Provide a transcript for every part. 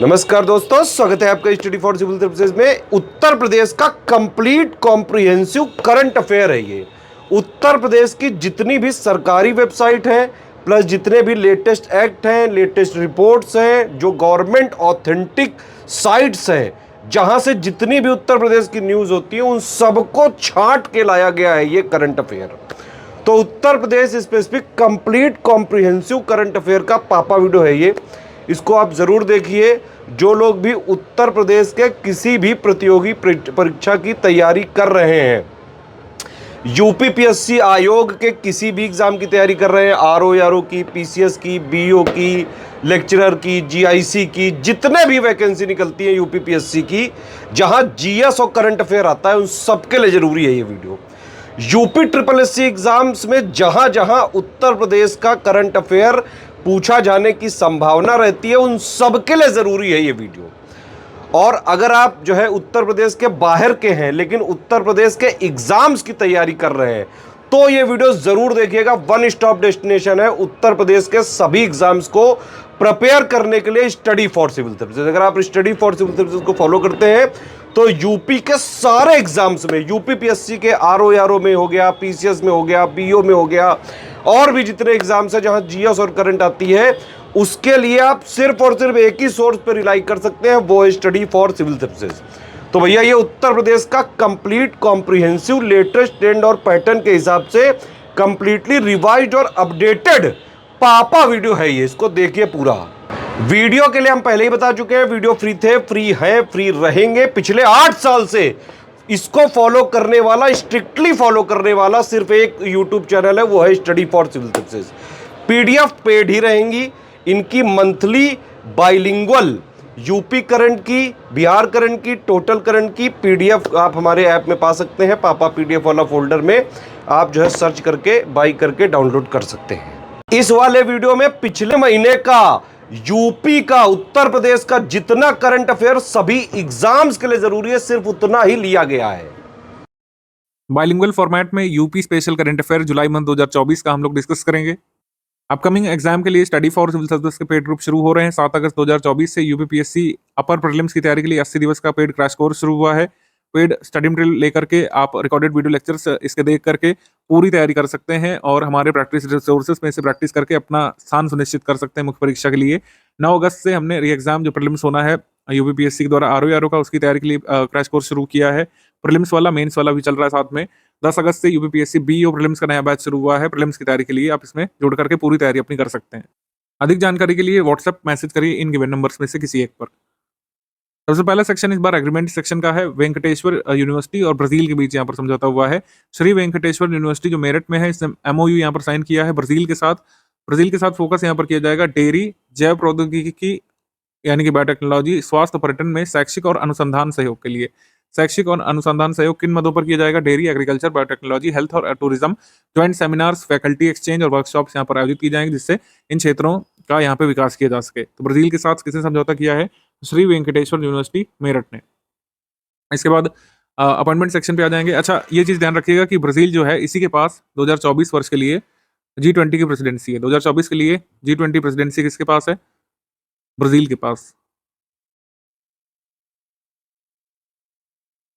नमस्कार दोस्तों, स्वागत है आपका स्टडी फॉर सिविल सर्विसेज में। उत्तर प्रदेश का कंप्लीट कॉम्प्रिहेंसिव करंट अफेयर है ये। उत्तर प्रदेश की जितनी भी सरकारी वेबसाइट है प्लस जितने भी लेटेस्ट एक्ट हैं, लेटेस्ट रिपोर्ट्स हैं, जो गवर्नमेंट ऑथेंटिक साइट्स हैं, जहां से जितनी भी उत्तर प्रदेश की न्यूज़ होती है उन सबको छांट के लाया गया है ये करंट अफेयर। तो Uttar Pradesh specific complete comprehensive current affair का पापा वीडियो है ये। इसको आप ज़रूर देखिए। जो लोग भी उत्तर प्रदेश के किसी भी प्रतियोगी परीक्षा की तैयारी कर रहे हैं, यूपीपीएससी आयोग के किसी भी एग्ज़ाम की तैयारी कर रहे हैं, आरओ की, पीसीएस की, बीओ की, लेक्चरर की, जीआईसी की, जितने भी वैकेंसी निकलती है यूपीपीएससी की, जहां जीएस और करंट अफेयर आता है, उन सबके लिए ज़रूरी है ये video. UP triple SC exams में जहां जहां उत्तर प्रदेश का करंट अफेयर पूछा जाने की संभावना रहती है, उन सबके लिए ज़रूरी है ये वीडियो। और अगर आप जो है उत्तर प्रदेश के बाहर के हैं लेकिन उत्तर प्रदेश के एग्जाम्स की तैयारी कर रहे हैं, तो ये वीडियो ज़रूर देखिएगा। वन स्टॉप डेस्टिनेशन है उत्तर प्रदेश के सभी एग्जाम्स को प्रिपेयर करने के लिए, स्टडी फॉर सिविल सर्विसेज। अगर आप स्टडी फॉर सिविल सर्विसेज को फॉलो करते हैं तो यूपी के सारे एग्जाम्स में, यूपीपीएससी के आरओ में हो गया, पीसीएस में हो गया, बीओ में हो गया, और भी जितने एग्जाम्स हैं जहां जीएस और करंट आती है, उसके लिए आप सिर्फ और सिर्फ एक ही सोर्स पर रिलाई कर सकते हैं, वो है स्टडी फॉर सिविल सर्विसेज। तो भैया ये उत्तर प्रदेश का कंप्लीट कॉम्प्रिहेंसिव लेटेस्ट ट्रेंड और पैटर्न के हिसाब से कंप्लीटली रिवाइज्ड और अपडेटेड पापा वीडियो है ये। इसको देखिए पूरा। वीडियो के लिए हम पहले ही बता चुके हैं, वीडियो फ्री थे, फ्री है, फ्री रहेंगे। पिछले 8 साल से इसको फॉलो करने वाला, स्ट्रिक्टली फॉलो करने वाला सिर्फ एक यूट्यूब चैनल है, वो है study for civil services. PDF paid ही रहेंगी। इनकी मंथली बाइलिंगुअल यूपी करंट की, बिहार करंट की, टोटल करंट की पीडीएफ आप हमारे ऐप में पा सकते हैं। पापा पीडीएफ वाला फोल्डर में आप जो है सर्च करके बाई करके डाउनलोड कर सकते हैं। इस वाले वीडियो में पिछले महीने का यूपी का, उत्तर प्रदेश का जितना करंट अफेयर सभी एग्जाम्स के लिए जरूरी है, सिर्फ उतना ही लिया गया है। बाइलिंगुअल फॉर्मेट में यूपी स्पेशल करंट अफेयर जुलाई मंथ 2024 का हम लोग डिस्कस करेंगे। अपकमिंग एग्जाम के लिए स्टडी फॉर सिविल सर्विस के पेड ग्रुप शुरू हो रहे हैं। 7 अगस्त 2024 से यूपीपीएससी अपर प्रीलिम्स की तैयारी के लिए 80 दिवस का पेड क्रैश कोर्स शुरू हुआ है। पेड स्टडी मटेरियल लेकर के आप रिकॉर्डेड वीडियो लेक्चर्स इसके देख करके पूरी तैयारी कर सकते हैं और हमारे प्रैक्टिस रिसोर्सेज में से प्रैक्टिस करके अपना स्थान सुनिश्चित कर सकते हैं मुख्य परीक्षा के लिए। 9 अगस्त से हमने री एग्जाम जो प्रीलिम्स होना है यूपीपीएससी के द्वारा आरओ का, उसकी तैयारी के लिए क्रैश कोर्स शुरू किया है। प्रीलिम्स वाला, मेंस वाला भी चल रहा है साथ में। 10 अगस्त से यूपीपीएससी बीओ प्रीलिम्स का नया बैच शुरू हुआ है। प्रीलिम्स की तैयारी के लिए आप इसमें जुड़ करके पूरी तैयारी अपनी कर सकते हैं। अधिक जानकारी के लिए व्हाट्सएप मैसेज करिए इन गिवन नंबर्स में से किसी एक पर। सबसे पहला सेक्शन इस बार एग्रीमेंट सेक्शन का है। वेंकटेश्वर यूनिवर्सिटी और ब्राजील के बीच यहाँ पर समझौता हुआ है। श्री वेंकटेश्वर यूनिवर्सिटी जो मेरठ में है, इसने एमओयू यहाँ पर साइन किया है ब्राजील के साथ। ब्राजील के साथ फोकस यहाँ पर किया जाएगा डेयरी, जैव प्रौद्योगिकी यानी कि बायोटेक्नोलॉजी, स्वास्थ्य, पर्यटन में शैक्षिक और अनुसंधान सहयोग के लिए। शैक्षिक और अनुसंधान सहयोग किन मदों पर किया जाएगा? डेयरी, एग्रीकल्चर, बायोटेक्नोलॉजी, हेल्थ और tourism. Joint seminars, faculty exchange और वर्कशॉप्स यहाँ पर आयोजित की जाएंगी, जिससे इन क्षेत्रों का यहाँ पे विकास किया जा सके। तो ब्राजील के साथ किसने समझौता किया है? श्री वेंकटेश्वर यूनिवर्सिटी मेरठ ने। इसके बाद अपॉइंटमेंट सेक्शन पे आ जाएंगे। अच्छा, ये चीज ध्यान रखिएगा कि ब्राजील जो है, इसी के पास 2024 वर्ष के लिए G20 की प्रेसिडेंसी है। 2024 के लिए G20 प्रेसिडेंसी किसके पास है? ब्राजील के पास।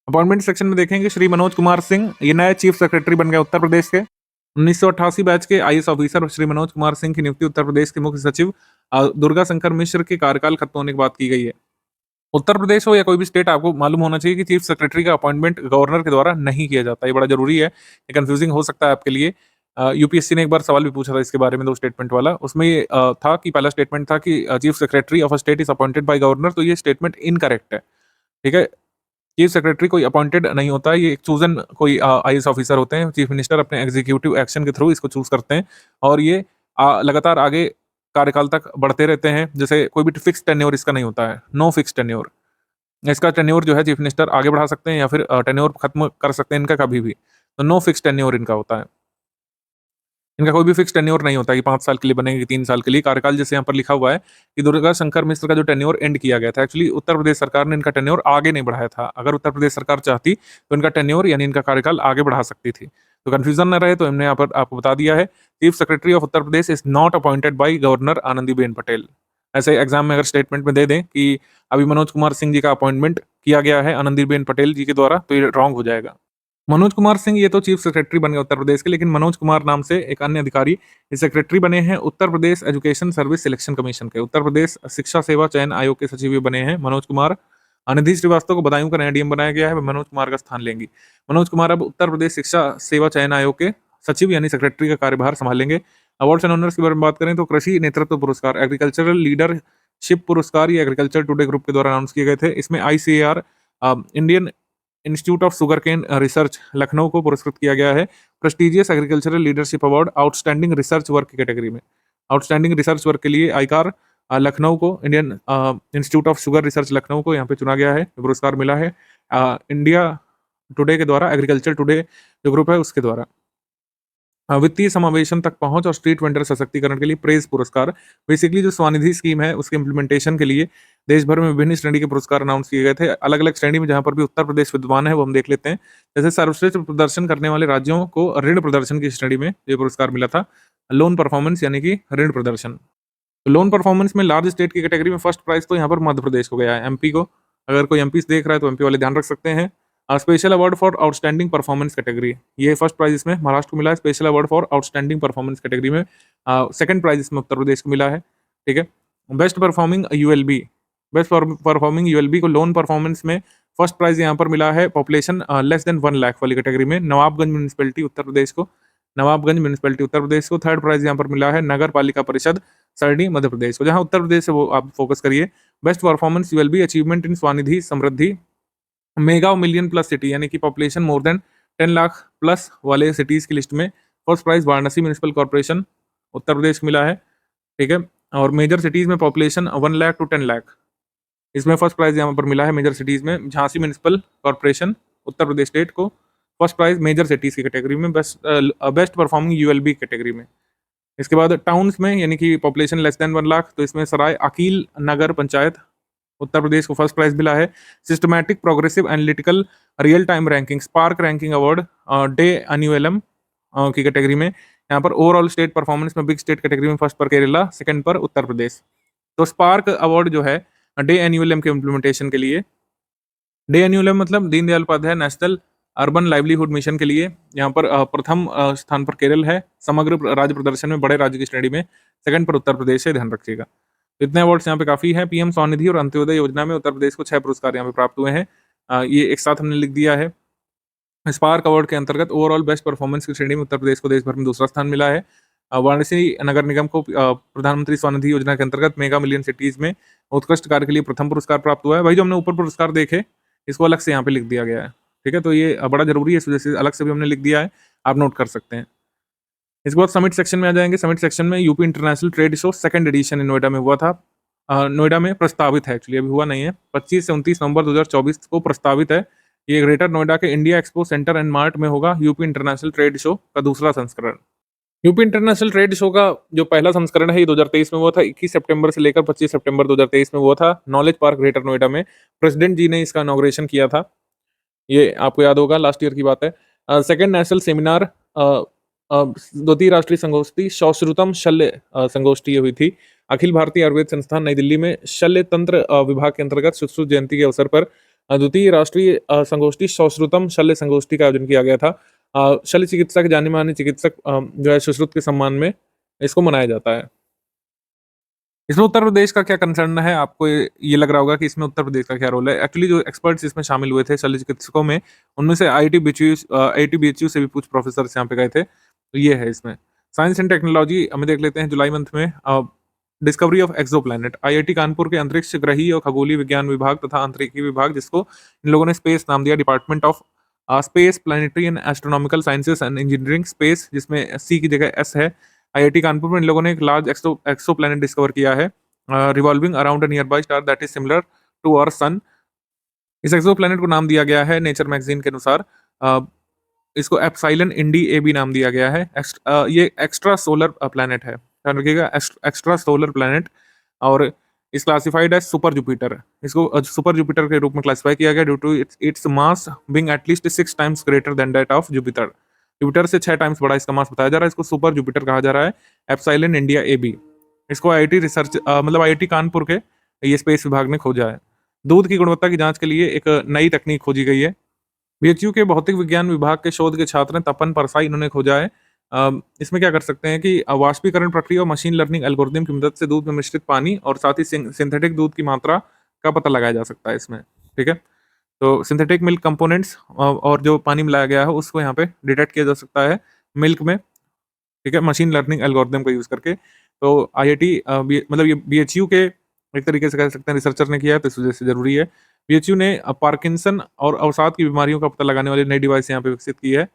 अपॉइंटमेंट सेक्शन में देखेंगे श्री मनोज कुमार सिंह, ये नए चीफ सेक्रेटरी बन गए उत्तर प्रदेश के। 1988 बैच के आईएएस ऑफिसर श्री मनोज कुमार सिंह की नियुक्ति उत्तर प्रदेश के मुख्य सचिव दुर्गा शंकर मिश्र के कार्यकाल खत्म होने के बाद की गई है। उत्तर प्रदेश हो या कोई भी स्टेट, आपको मालूम होना चाहिए कि चीफ सेक्रेटरी का अपॉइंटमेंट गवर्नर के द्वारा नहीं किया जाता। ये बड़ा जरूरी है, ये कंफ्यूजिंग हो सकता है आपके लिए। यूपीएससी ने एक बार सवाल भी पूछा था इसके बारे में, 2 स्टेटमेंट वाला। उसमें ये था कि पहला स्टेटमेंट था कि chief secretary of a state is appointed by governor, तो ये स्टेटमेंट इनकरेक्ट है। ठीक है, चीफ सेक्रेटरी कोई अपॉइंटेड नहीं होता है, ये एक चूजन कोई आईएएस ऑफिसर होते हैं। चीफ मिनिस्टर अपने एग्जीक्यूटिव एक्शन के थ्रू इसको चूज करते हैं और ये लगातार आगे कार्यकाल तक बढ़ते रहते हैं। जैसे कोई भी फिक्स टेन्योर इसका नहीं होता है, नो फिक्स टेन्योर। इसका टेन्योर जो है चीफ मिनिस्टर आगे बढ़ा सकते हैं या फिर टेन्योर खत्म कर सकते हैं इनका कभी भी। तो नो फिक्स टेन्योर इनका होता है। इनका कोई भी फिक्स टेन्योर नहीं होता कि 5 साल के लिए बनेगी, 3 साल के लिए। कार्यकाल जैसे यहाँ पर लिखा हुआ है कि दुर्गा शंकर मिश्र का जो टेन्योर एंड किया गया था, एक्चुअली उत्तर प्रदेश सरकार ने इनका टेन्योर आगे नहीं बढ़ाया था। अगर उत्तर प्रदेश सरकार चाहती तो इनका टेन्योर यानी इनका कार्यकाल आगे बढ़ा सकती थी। तो कंफ्यूजन न रहे तो हमने यहाँ पर आपको बता दिया है, chief secretary of Uttar Pradesh is not appointed by governor Anandiben Patel. ऐसे एग्जाम में अगर स्टेटमेंट में दे दें कि अभी मनोज कुमार सिंह जी का अपॉइंटमेंट किया गया है आनंदीबेन पटेल जी के द्वारा, तो ये रॉन्ग हो जाएगा। मनोज कुमार सिंह ये तो चीफ सेक्रेटरी बन गए उत्तर प्रदेश के, लेकिन मनोज कुमार नाम से एक अन्य अधिकारी ये सेक्रेटरी बने हैं Uttar Pradesh education service selection commission के। उत्तर प्रदेश शिक्षा सेवा चयन आयोग के सचिव ये बने हैं मनोज कुमार। अनिधि श्रीवास्तव को बदायूं का नया डीएम बनाया गया है, वह मनोज कुमार का स्थान लेंगी। मनोज कुमार अब उत्तर प्रदेश शिक्षा सेवा चयन आयोग के सचिव यानी सेक्रेटरी का कार्यभार संभालेंगे। अवार्ड्स एंड ऑनर्स के बारे में बात करें तो कृषि नेतृत्व पुरस्कार, एग्रीकल्चरल लीडरशिप पुरस्कार ये एग्रीकल्चर टुडे ग्रुप के द्वारा अनाउंस किए गए थे। इसमें ICAR Indian institute of sugar cane research Lucknow को पुरस्कृत किया गया है prestigious agricultural leadership award outstanding research work की कैटेगरी में। आउटस्टैंडिंग रिसर्च वर्क के लिए आईकार लखनऊ को, Indian institute of sugar research Lucknow को यहाँ पे चुना गया है, पुरस्कार मिला है इंडिया टुडे के द्वारा, एग्रीकल्चर टुडे जो ग्रुप है उसके द्वारा। वित्तीय समावेशन तक पहुंच और स्ट्रीट वेंडर सशक्तिकरण के लिए प्रेज पुरस्कार, बेसिकली जो स्वनिधि स्कीम है उसके इम्प्लीमेंटेशन के लिए देश भर में विभिन्न श्रेणी के पुरस्कार अनाउंस किए गए थे। अलग अलग श्रेणी में जहां पर भी उत्तर प्रदेश विद्यमान है वो हम देख लेते हैं। जैसे सर्वश्रेष्ठ प्रदर्शन करने वाले राज्यों को ऋण प्रदर्शन की श्रेणी में ये पुरस्कार मिला था, लोन परफॉर्मेंस यानी कि ऋण प्रदर्शन। लोन परफॉर्मेंस में लार्ज स्टेट की कैटेगरी में फर्स्ट प्राइज तो यहाँ पर मध्य प्रदेश को गया है, एमपी को। अगर कोई एमपी देख रहा है तो एमपी वाले ध्यान रख सकते हैं। Special award for outstanding performance category, ये फर्स्ट प्राइज इसमें महाराष्ट्र को मिला है। Special award for outstanding performance category में सेकंड प्राइज इसमें उत्तर प्रदेश को मिला है। ठीक है। Best performing ULB, best performing ULB को लोन परफॉर्मेंस में फर्स्ट प्राइज यहाँ पर मिला है पॉपुलेशन लेस देन 1 लाख वाली कैटेगरी में, नवाबगंज म्यूनिसिपैलिटी उत्तर प्रदेश को। नवाबगंज म्यूनिसिपैलिटी उत्तर प्रदेश को। थर्ड प्राइज यहाँ पर मिला है नगर पालिका परिषद सरणी मध्य प्रदेश को। जहाँ उत्तर प्रदेश है वो आप फोकस करिए। Best performance ULB achievement in Svanidhi Samriddhi mega million plus city यानी कि population more than 10 lakh plus वाले सिटीज की लिस्ट में first prize Varanasi municipal corporation Uttar Pradesh को मिला है। ठीक है। और मेजर सिटीज में पॉपुलेशन 1 लाख टू 10 लाख, इसमें फर्स्ट प्राइज यहाँ पर मिला है मेजर सिटीज में Jhansi municipal corporation Uttar Pradesh state को फर्स्ट प्राइज मेजर सिटीज की कैटेगरी में, बेस्ट परफॉर्मिंग यूएलबी कैटेगरी में। इसके बाद टाउन्स में यानी कि पॉपुलेशन लेस देन 1 लाख, तो इसमें सराय अकील नगर पंचायत उत्तर प्रदेश को फर्स्ट प्राइज मिला है। Systematic progressive analytical real time ranking spark ranking award डे एन्युअलम की कैटेगरी में, यहाँ पर ओवरऑल स्टेट परफॉर्मेंस में बिग स्टेट कैटेगरी में फर्स्ट पर केरला, सेकंड पर उत्तर प्रदेश। तो स्पार्क अवार्ड जो है डे एन्युअलम के इम्प्लीमेंटेशन के लिए, डे एन्युअलम मतलब Deendayal Upadhyay national urban livelihood mission के लिए, यहाँ पर प्रथम स्थान पर केरल है। समग्र राज्य प्रदर्शन में बड़े राज्य की श्रेणी में सेकंड पर उत्तर प्रदेश है, ध्यान रखिएगा। इतने अवार्ड्स यहाँ पे काफी है। पीएम स्वनिधि और अंत्योदय योजना में उत्तर प्रदेश को 6 पुरस्कार यहाँ पे प्राप्त हुए हैं, ये एक साथ हमने लिख दिया है। स्पार्क अवार्ड के अंतर्गत ओवरऑल बेस्ट परफॉर्मेंस की श्रेणी में उत्तर प्रदेश को देश भर में दूसरा स्थान मिला है। वाराणसी नगर निगम को प्रधानमंत्री स्वनिधि योजना के अंतर्गत मेगा मिलियन सिटीज में उत्कृष्ट कार्य के लिए प्रथम पुरस्कार प्राप्त हुआ है। भाई जो हमने ऊपर पुरस्कार देखे इसको अलग से यहाँ पे लिख दिया गया है। ठीक है, तो ये बड़ा जरूरी है, इस वजह से अलग से भी हमने लिख दिया है, आप नोट कर सकते हैं। इसके बाद समिट सेक्शन में आ जाएंगे। समिट सेक्शन में UP international trade show second edition Noida में हुआ था। नोएडा में प्रस्तावित है, एक्चुअली अभी हुआ नहीं है, 25 से 29 नवंबर 2024 को प्रस्तावित है। ये ग्रेटर नोएडा के India expo centre and mart में होगा यूपी इंटरनेशनल ट्रेड शो का दूसरा संस्करण। यूपी इंटरनेशनल ट्रेड शो का जो पहला संस्करण है ये 2023 में हुआ था, 21 सितंबर से लेकर 25 सितंबर 2023 में हुआ था नॉलेज पार्क ग्रेटर नोएडा में। प्रेसिडेंट जी ने इसका इनॉग्रेशन किया था, ये आपको याद होगा, लास्ट ईयर की बात है। सेकंड नेशनल सेमिनार द्वितीय राष्ट्रीय संगोष्ठी सौश्रुतम शल्य संगोष्ठी हुई थी अखिल भारतीय आयुर्वेद संस्थान नई दिल्ली में। शल्य तंत्र विभाग के अंतर्गत सुश्रुत जयंती के अवसर पर द्वितीय राष्ट्रीय संगोष्ठी सौश्रुतम शल्य संगोष्ठी का आयोजन किया गया था। शल्य चिकित्सा के जाने माने चिकित्सक जो है सुश्रुत के सम्मान में इसको मनाया जाता है। इसमें उत्तर प्रदेश का क्या कंसर्न है, आपको ये लग रहा होगा कि इसमें उत्तर प्रदेश का क्या रोल है। एक्चुअली जो एक्सपर्ट्स इसमें शामिल हुए थे शल्य चिकित्सकों में, उनमें से IIT BHU से भी कुछ प्रोफेसर यहाँ पे गए थे, तो ये है इसमें। साइंस एंड टेक्नोलॉजी हमें देख लेते हैं जुलाई मंथ में। Discovery of exoplanet, IIT Kanpur के अंतरिक्ष ग्रही और खगोलीय विज्ञान विभाग तथा अंतरिक्षी विभाग, जिसको इन लोगों ने स्पेस नाम दिया, department of space planetary and astronomical sciences and engineering space, जिसमें सी की जगह S है। IIT कानपुर में इन लोगों ने एक लार्ज एक्सोप्लैनेट डिस्कवर किया है revolving around a nearby star that is similar to our sun. इस एक्सोप्लैनेट को नाम दिया गया है नेचर मैगजीन के अनुसार, इसको एप्सिलॉन इंडी AB नाम दिया गया है। ये एक्स्ट्रा सोलर प्लैनेट है, ध्यान रखिएगा, एक्स्ट्रा सोलर प्लैनेट, और इस क्लासिफाइड एज सुपर जुपिटर। इसको सुपर जुपिटर के रूप में क्लासिफाई किया गया due to its mass being at least 6 times greater than that of Jupiter. Jupiter से 6 टाइम्स बड़ा इसका मास बताया जा रहा है, इसको सुपर जुपिटर कहा जा रहा है, एप्सिलॉन इंडिया AB। इसको आईआईटी रिसर्च मतलब आईआईटी कानपुर के ये स्पेस विभाग ने खोजा है। दूध की गुणवत्ता की जांच के लिए एक नई तकनीक खोजी गई है। बीएचयू के भौतिक विज्ञान विभाग के शोध के छात्र हैं तपन परसाई, इन्होंने खोजा है। इसमें क्या कर सकते हैं कि वाष्पीकरण प्रक्रिया और मशीन लर्निंग एल्गोरिथम की मदद से दूध में मिश्रित पानी और साथ ही सिंथेटिक दूध की मात्रा का पता लगाया जा सकता है इसमें। ठीक है, तो सिंथेटिक मिल्क कंपोनेंट्स और जो पानी मिलाया गया है उसको यहाँ पे डिटेक्ट किया जा सकता है मिल्क में। ठीक है, मशीन लर्निंग एल्गोरिथम का यूज करके। तो आईआईटी मतलब ये बीएचयू के एक तरीके से कह सकते हैं रिसर्चर ने किया है, तो इस वजह से जरूरी है। बीएचयू ने पार्किंसन और अवसाद की बीमारियों का पता लगाने वाली नई डिवाइस यहाँ पे विकसित की है।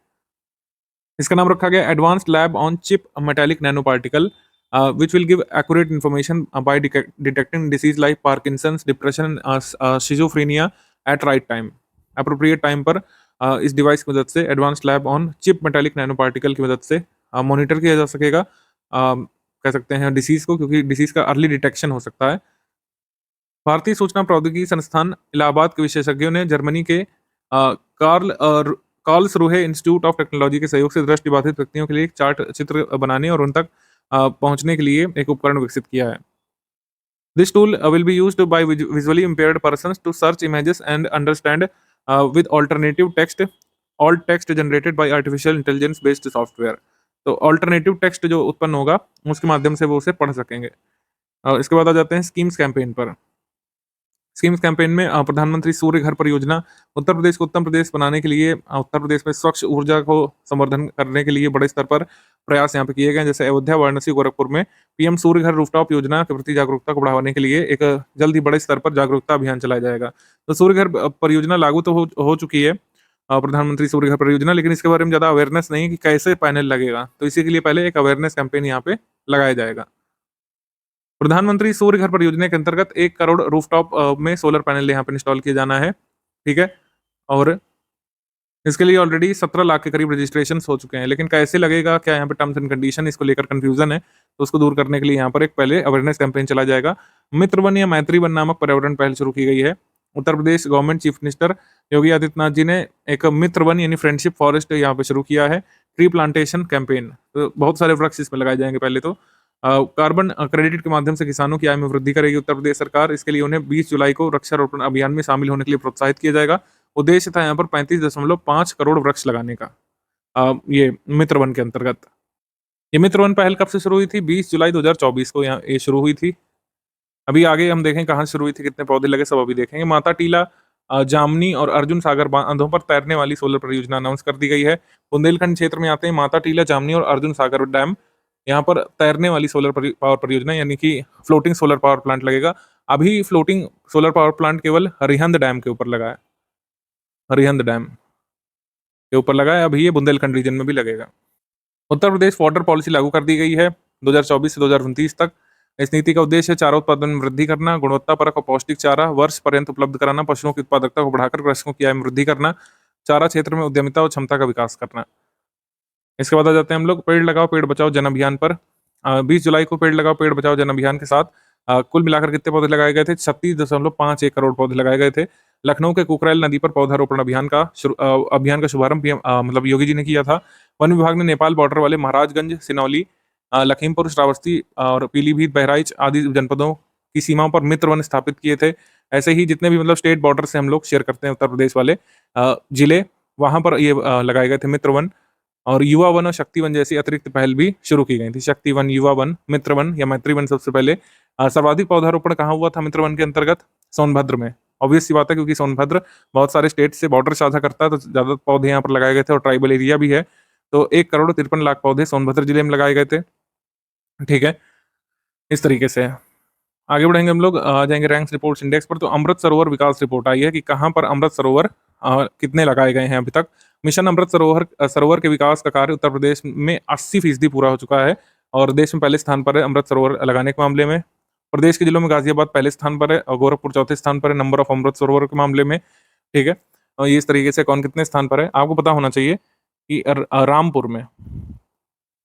इसका नाम रखा गया advanced lab on chip metallic nano particle which will give accurate information by detecting disease like Parkinson's, depression, schizophrenia at right time, appropriate time पर। इस डिवाइस की मदद से advanced lab on chip metallic nano particle की मदद से monitor किया जा सकेगा कह सकते हैं डिसीज को, क्योंकि डिसीज का अर्ली डिटेक्शन हो सकता है। भारतीय सूचना प्रौद्योगिकी संस्थान इलाहाबाद के विशेषज्ञों ने जर्मनी के कार्लसरूहे इंस्टीट्यूट ऑफ टेक्नोलॉजी के सहयोग से दृष्टिबाधित व्यक्तियों के लिए एक चार्ट चित्र बनाने और उन तक पहुंचने के लिए एक उपकरण विकसित किया है। This tool will be used by visually impaired persons to search images and understand with alternative text, all text generated by artificial intelligence based software। तो ऑल्टरनेटिव टेक्स्ट जो उत्पन्न होगा उसके माध्यम से वो उसे पढ़ सकेंगे। इसके बाद आ जाते हैं स्कीम्स कैंपेन पर। स्कीम्स कैंपेन में प्रधानमंत्री सूर्य घर परियोजना उत्तर प्रदेश को उत्तम प्रदेश बनाने के लिए उत्तर प्रदेश में स्वच्छ ऊर्जा को संवर्धन करने के लिए बड़े स्तर पर प्रयास यहाँ पे किए गए। जैसे अयोध्या, वाराणसी, गोरखपुर में पीएम सूर्य घर रूफटॉप योजना के प्रति जागरूकता को बढ़ाने के लिए एक जल्द ही बड़े स्तर पर जागरूकता अभियान चलाया जाएगा। तो सूर्य घर परियोजना लागू तो हो चुकी है, प्रधानमंत्री सूर्य घर परियोजना, लेकिन इसके बारे में ज्यादा अवेयरनेस नहीं है कि कैसे पैनल लगेगा, तो इसी के लिए पहले एक अवेयरनेस कैंपेन यहाँ पे लगाया जाएगा। प्रधानमंत्री सूर्य घर परियोजना के अंतर्गत 1 करोड़ रूफटॉप में सोलर पैनल यहाँ पे इंस्टॉल किया जाना है। ठीक है, और इसके लिए ऑलरेडी 17 लाख के करीब रजिस्ट्रेशन हो चुके हैं, लेकिन कैसे लगेगा, क्या यहाँ पे टर्म्स एंड कंडीशन, इसको लेकर कंफ्यूजन है, तो उसको दूर करने के लिए यहाँ पर एक पहले अवेयरनेस कैंपेन चला जाएगा। मित्र वन या मैत्री वन नामक पर्यावरण पहल शुरू की गई है। Uttar Pradesh government chief minister Yogi Adityanath जी ने एक मित्र वन यानी फ्रेंडशिप फॉरेस्ट यहाँ पे शुरू किया है, ट्री प्लांटेशन कैंपेन। तो बहुत सारे वृक्ष इसमें लगाए जाएंगे। पहले तो कार्बन क्रेडिट के माध्यम से किसानों की आय में वृद्धि करेगी उत्तर प्रदेश सरकार। इसके लिए उन्हें 20 जुलाई को वृक्षारोपण अभियान में शामिल होने के लिए प्रोत्साहित किया जाएगा। उद्देश्य था यहाँ पर 35.5 करोड़ वृक्ष लगाने का ये मित्र वन के अंतर्गत। ये मित्र वन पहल कब से शुरू हुई थी? 20 जुलाई 2024 को यहाँ ये शुरू हुई थी। अभी आगे हम देखें कहाँ शुरू हुई थी, कितने पौधे लगे, सब अभी देखेंगे। माता टीला, जामनी और अर्जुन सागर बांधों पर तैरने वाली सोलर परियोजना अनाउंस कर दी गई है। बुंदेलखंड क्षेत्र में आते हैं माता टीला, जामनी और अर्जुन सागर डैम। यहाँ पर तैरने वाली सोलर पावर परियोजना यानी कि फ्लोटिंग सोलर पावर प्लांट लगेगा। अभी फ्लोटिंग सोलर पावर प्लांट केवल हरिहंद डैम के ऊपर लगा है, हरिहंद डैम के ऊपर लगा है। अभी ये बुंदेलखंड रीजन में भी लगेगा। उत्तर प्रदेश फॉडर पॉलिसी लागू कर दी गई है 2024 से 2029 तक। इस नीति का उद्देश्य है चारा उत्पादन में वृद्धि करना, गुणवत्तापरक और पौष्टिक चारा वर्ष पर्यंत उपलब्ध कराना, पशुओं की उत्पादकता को बढ़ाकर कृषकों की आय में वृद्धि करना, चारा क्षेत्र में उद्यमिता और क्षमता का विकास करना। इसके बाद आ जाते हैं हम लोग पेड़ लगाओ पेड़ बचाओ जन अभियान पर। 20 जुलाई को पेड़ लगाओ पेड़ बचाओ जन अभियान के साथ कुल मिलाकर कितने पौधे लगाए गए थे? 36.51 करोड़ पौधे लगाए गए थे। लखनऊ के कुकरेल नदी पर पौधारोपण अभियान का शुभारंभ मतलब योगी जी ने किया था। वन विभाग ने नेपाल बॉर्डर वाले महाराजगंज, सिनौली, लखीमपुर, श्रावस्ती और पीलीभीत, बहराइच आदि जनपदों की सीमाओं पर मित्र वन स्थापित किए थे। ऐसे ही जितने भी मतलब स्टेट बॉर्डर से हम लोग शेयर करते हैं उत्तर प्रदेश वाले जिले, वहां पर ये लगाए गए थे मित्र वन। और युवा वन और शक्ति वन जैसी अतिरिक्त पहल भी शुरू की गई थी। शक्ति वन, युवा वन, मित्र वन या मैत्री वन। सबसे पहले सर्वाधिक पौधारोपण कहाँ हुआ था मित्र वन के अंतर्गत? सोनभद्र में। ऑब्वियस सी बात है, क्योंकि सोनभद्र बहुत सारे स्टेट से बॉर्डर साझा करता है, तो ज्यादा पौधे यहाँ पर लगाए गए थे और ट्राइबल एरिया भी है। तो 1 करोड़ 53 लाख पौधे सोनभद्र जिले में लगाए गए थे। ठीक है, इस तरीके से आगे बढ़ेंगे हम लोग, आ जाएंगे रैंक्स रिपोर्ट्स इंडेक्स पर। तो अमृत सरोवर विकास रिपोर्ट आई है कि कहाँ पर अमृत सरोवर कितने लगाए गए हैं अभी तक। मिशन अमृत सरोवर के विकास का कार्य उत्तर प्रदेश में 80% पूरा हो चुका है और देश में पहले स्थान पर है अमृत सरोवर लगाने के मामले में। प्रदेश के जिलों में गाजियाबाद पहले स्थान पर है और गोरखपुर चौथे स्थान पर है नंबर ऑफ अमृत सरोवर के मामले में। ठीक है, और ये इस तरीके से कौन कितने स्थान पर है आपको पता होना चाहिए कि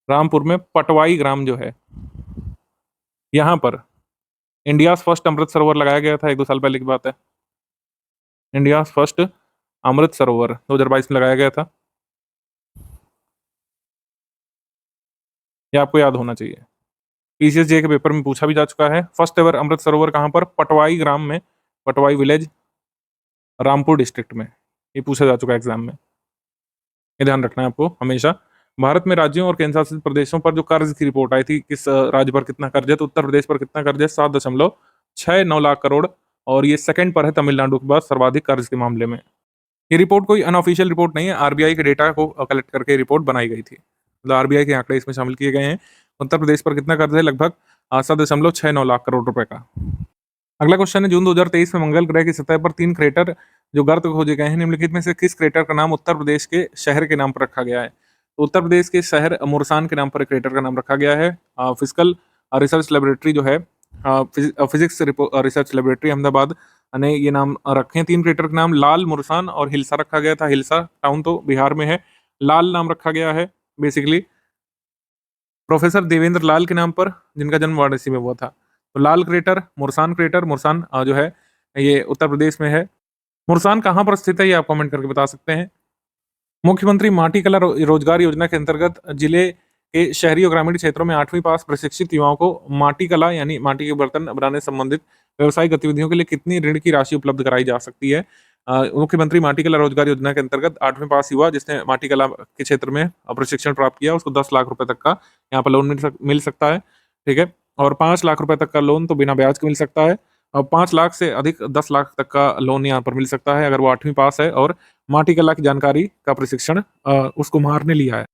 रामपुर में पटवाई ग्राम जो है, यहाँ पर इंडिया फर्स्ट अमृत सरोवर लगाया गया था। 1-2 साल पहले की बात है। इंडिया फर्स्ट अमृत सरोवर 2022 में लगाया गया था, ये आपको याद होना चाहिए। पीसीएसजे के पेपर में पूछा भी जा चुका है। फर्स्ट एवर अमृत सरोवर कहाँ पर? पटवाई ग्राम में, पटवाई विलेज, रामपुर डिस्ट्रिक्ट में। ये पूछा जा चुका है एग्जाम में, ये ध्यान रखना है आपको हमेशा। भारत में राज्यों और केंद्र शासित प्रदेशों पर जो कर्ज की रिपोर्ट आई थी, किस राज्य पर कितना कर्ज है, तो उत्तर प्रदेश पर कितना कर्ज है? 7.69 लाख करोड़, और ये सेकंड पर है तमिलनाडु के बाद सर्वाधिक कर्ज के मामले में। ये रिपोर्ट कोई अनऑफिशियल रिपोर्ट नहीं है, आरबीआई के डेटा को कलेक्ट करके रिपोर्ट बनाई गई थी, मतलब आरबीआई के आंकड़े इसमें शामिल किए गए हैं। उत्तर प्रदेश पर कितना कर्ज है? लगभग 7.69 लाख करोड़ रुपए का। अगला क्वेश्चन है, जून 2023 में मंगल ग्रह की सतह पर 3 क्रेटर जो गर्त खोजे गए हैं, निम्नलिखित में से किस क्रेटर का नाम उत्तर प्रदेश के शहर के नाम पर रखा गया है? तो उत्तर प्रदेश के शहर मुरसान के नाम पर एक क्रेटर का नाम रखा गया है। फिजिकल रिसर्च लेबोरेटरी जो है, फिजिक्स रिसर्च लेबोरेटरी अहमदाबाद ने ये नाम रखे हैं। 3 क्रेटर के नाम लाल, मुरसान और हिलसा रखा गया था। हिलसा टाउन तो बिहार में है, लाल नाम रखा गया है बेसिकली प्रोफेसर देवेंद्र लाल के नाम पर, जिनका जन्म वाराणसी में हुआ था। तो लाल क्रेटर, मुरसान जो है ये उत्तर प्रदेश में है। मुरसान कहाँ पर स्थित है, ये आप कमेंट करके बता सकते हैं। मुख्यमंत्री माटी कला रोजगार योजना के अंतर्गत जिले के शहरी और ग्रामीण क्षेत्रों में 8वीं पास प्रशिक्षित युवाओं को माटी कला यानी माटी के बर्तन बनाने संबंधित व्यवसायिक गतिविधियों के लिए कितनी ऋण की राशि उपलब्ध कराई जा सकती है? मुख्यमंत्री माटी कला रोजगार योजना के अंतर्गत 8वीं पास युवा जिसने माटी कला के क्षेत्र में प्रशिक्षण प्राप्त किया, उसको 10 लाख रुपए तक का यहाँ पर लोन मिल सकता है। ठीक है, और 5 लाख रुपए तक का लोन तो बिना ब्याज के मिल सकता है, और 5 लाख से अधिक 10 लाख तक का लोन यहाँ पर मिल सकता है अगर वो 8वीं पास है और माटी कला की जानकारी का प्रशिक्षण उस कुम्हार ने लिया है।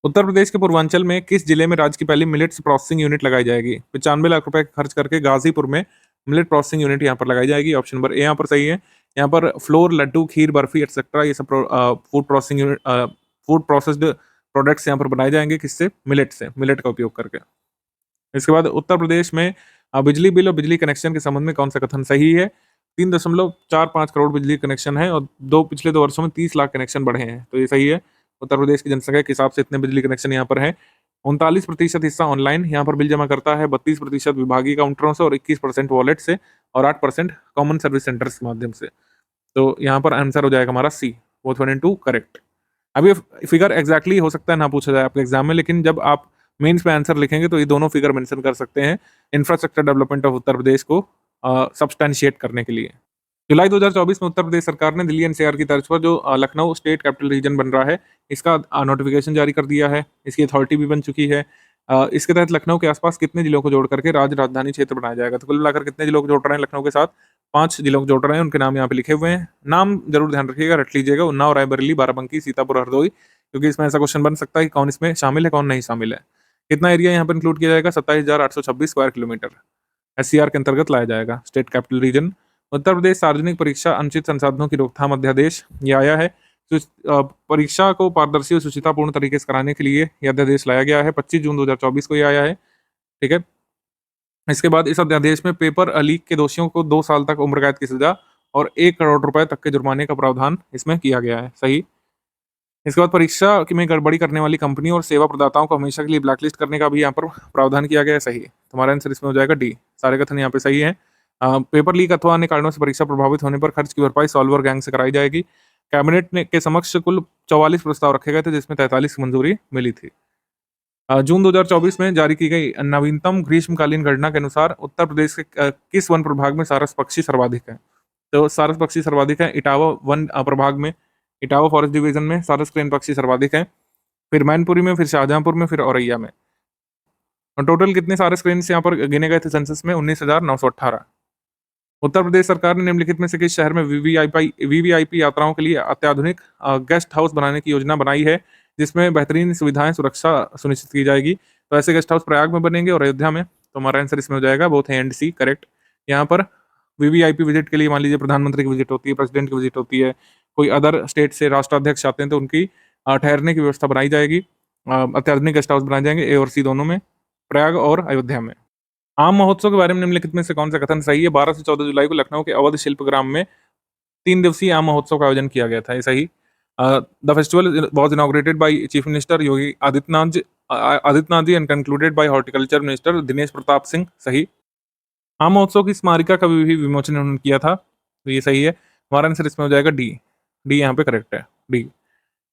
उत्तर प्रदेश के पूर्वांचल में किस जिले में राज्य की पहली मिलेट्स प्रोसेसिंग यूनिट लगाई जाएगी? 95 लाख रुपए खर्च करके गाजीपुर में मिलेट प्रोसेसिंग यूनिट यहाँ पर लगाई जाएगी। ऑप्शन नंबर ए यहाँ पर सही है। यहाँ पर फ्लोर, लड्डू, खीर, बर्फी एक्सेट्रा ये सब food processing unit, food processed products यहाँ पर बनाए जाएंगे। किससे? मिलेट से, मिलेट का उपयोग करके। इसके बाद उत्तर प्रदेश में बिजली बिल और बिजली कनेक्शन के संबंध में कौन सा कथन सही है? 3.45 करोड़ बिजली कनेक्शन है और पिछले 2 वर्षों में 30 लाख कनेक्शन बढ़े हैं, तो ये सही है। उत्तर प्रदेश की जनसंख्या के हिसाब से इतने बिजली कनेक्शन यहाँ पर है। 39% हिस्सा ऑनलाइन यहाँ पर बिल जमा करता है, 32% विभागीय काउंटरों से और 21% वॉलेट से और 8% कॉमन सर्विस सेंटर्स के माध्यम से। तो यहाँ पर आंसर हो जाएगा हमारा सी, बोथ 1 एंड 2 करेक्ट। अब ये फिगर एग्जैक्टली हो सकता है ना पूछा जाए आपके एग्जाम में, लेकिन जब आप मेंस में आंसर लिखेंगे तो ये दोनों फिगर मेंशन कर सकते हैं infrastructure development of Uttar Pradesh को सब्सटैंशिएट करने के लिए। जुलाई 2024 में उत्तर प्रदेश सरकार ने दिल्ली एनसीआर की तर्ज पर जो लखनऊ स्टेट कैपिटल रीजन बन रहा है, इसका नोटिफिकेशन जारी कर दिया है, इसकी अथॉरिटी भी बन चुकी है। इसके तहत लखनऊ के आसपास कितने जिलों को जोड़ करके राज्य राजधानी क्षेत्र बनाया जाएगा? तो कुल मिलाकर कितने जिलों को जोड़ रहे हैं लखनऊ के साथ? 5 जिलों को जोड़ रहे हैं, उनके नाम यहाँ पे लिखे हुए हैं। नाम जरूर ध्यान रखिएगा, रट लीजिएगा, उन्नाव, रायबरेली, बाराबंकी, सीतापुर, हरदोई, क्योंकि इसमें ऐसा क्वेश्चन बन सकता है कि कौन इसमें शामिल है, कौन नहीं शामिल है। कितना एरिया यहाँ पर इंक्लूड किया जाएगा? 27,826 स्क्वायर किलोमीटर एससीआर के अंतर्गत लाया जाएगा state capital reason. Uttar Pradesh सार्वजनिक परीक्षा अनुचित संसाधनों की रोकथाम अध्यादेश ये आया है। परीक्षा को पारदर्शी और सुचितापूर्ण तरीके से कराने के लिए यह अध्यादेश लाया गया है। 25 जून 2024 को ये आया है। ठीक है, इसके बाद इस अध्यादेश में पेपर लीक के दोषियों को 2 साल तक उम्र कैद की सजा और 1 करोड़ रुपए तक के जुर्माने का प्रावधान इसमें किया गया है। सही। इसके बाद परीक्षा में गड़बड़ी करने वाली कंपनियों और सेवा प्रदाताओं को हमेशा के लिए ब्लैकलिस्ट करने का भी यहाँ पर प्रावधान किया गया है। सही, तुम्हारा आंसर इसमें हो जाएगा डी। सारे कथन यहाँ पे सही है। पेपर लीक अथवा अन्य कारणों से परीक्षा प्रभावित होने पर खर्च की भरपाई सॉल्वर गैंग से कराई जाएगी। कैबिनेट ने के समक्ष कुल 44 प्रस्ताव रखे गए थे, जिसमें 43 की मंजूरी मिली थी। जून 2024 में जारी की गई नवीनतम ग्रीष्मकालीन गणना के अनुसार उत्तर प्रदेश के किस वन प्रभाग में सारस पक्षी सर्वाधिक है? तो सारस पक्षी सर्वाधिक है इटावा वन प्रभाग में, इटावा फॉरेस्ट डिवीजन में सारस क्रेन पक्षी सर्वाधिक है, फिर मैनपुरी में, फिर शाहजहांपुर में, फिर औरैया में। टोटल कितने सारस क्रेन्स यहाँ पर गिने गए थे सेंसस में? 19,918। उत्तर प्रदेश सरकार ने निम्नलिखित में से किस शहर में वीवीआईपी यात्राओं के लिए अत्याधुनिक गेस्ट हाउस बनाने की योजना बनाई है, जिसमें बेहतरीन सुविधाएं, सुरक्षा सुनिश्चित की जाएगी? तो ऐसे गेस्ट हाउस प्रयाग में बनेंगे और अयोध्या में। तो हमारा आंसर इसमें हो जाएगा both A and C correct. यहाँ पर वीवीआईपी विजिट के लिए मान लीजिए प्रधानमंत्री की विजिट होती है, प्रेसिडेंट की विजिट होती है, कोई अदर स्टेट से राष्ट्राध्यक्ष आते हैं तो उनकी ठहरने की व्यवस्था बनाई जाएगी। अत्याधुनिक गेस्ट हाउस बनाए जाएंगे, ए और सी दोनों में, प्रयाग और अयोध्या में। आम महोत्सव के बारे में निम्नलिखित में से कौन सा कथन सही है? 12 से 14 जुलाई को लखनऊ के अवध शिल्पग्राम में 3 दिवसीय आम महोत्सव का आयोजन किया गया था। ये सही। The festival was inaugurated by chief minister Yogi Adityanath ji and concluded by horticulture minister Dinesh Pratap Singh. सही। आम महोत्सव की स्मारिका का भी विमोचन उन्होंने किया था, तो ये सही है। हमारा आंसर इसमें हो जाएगा डी। डी यहाँ पे करेक्ट है, डी।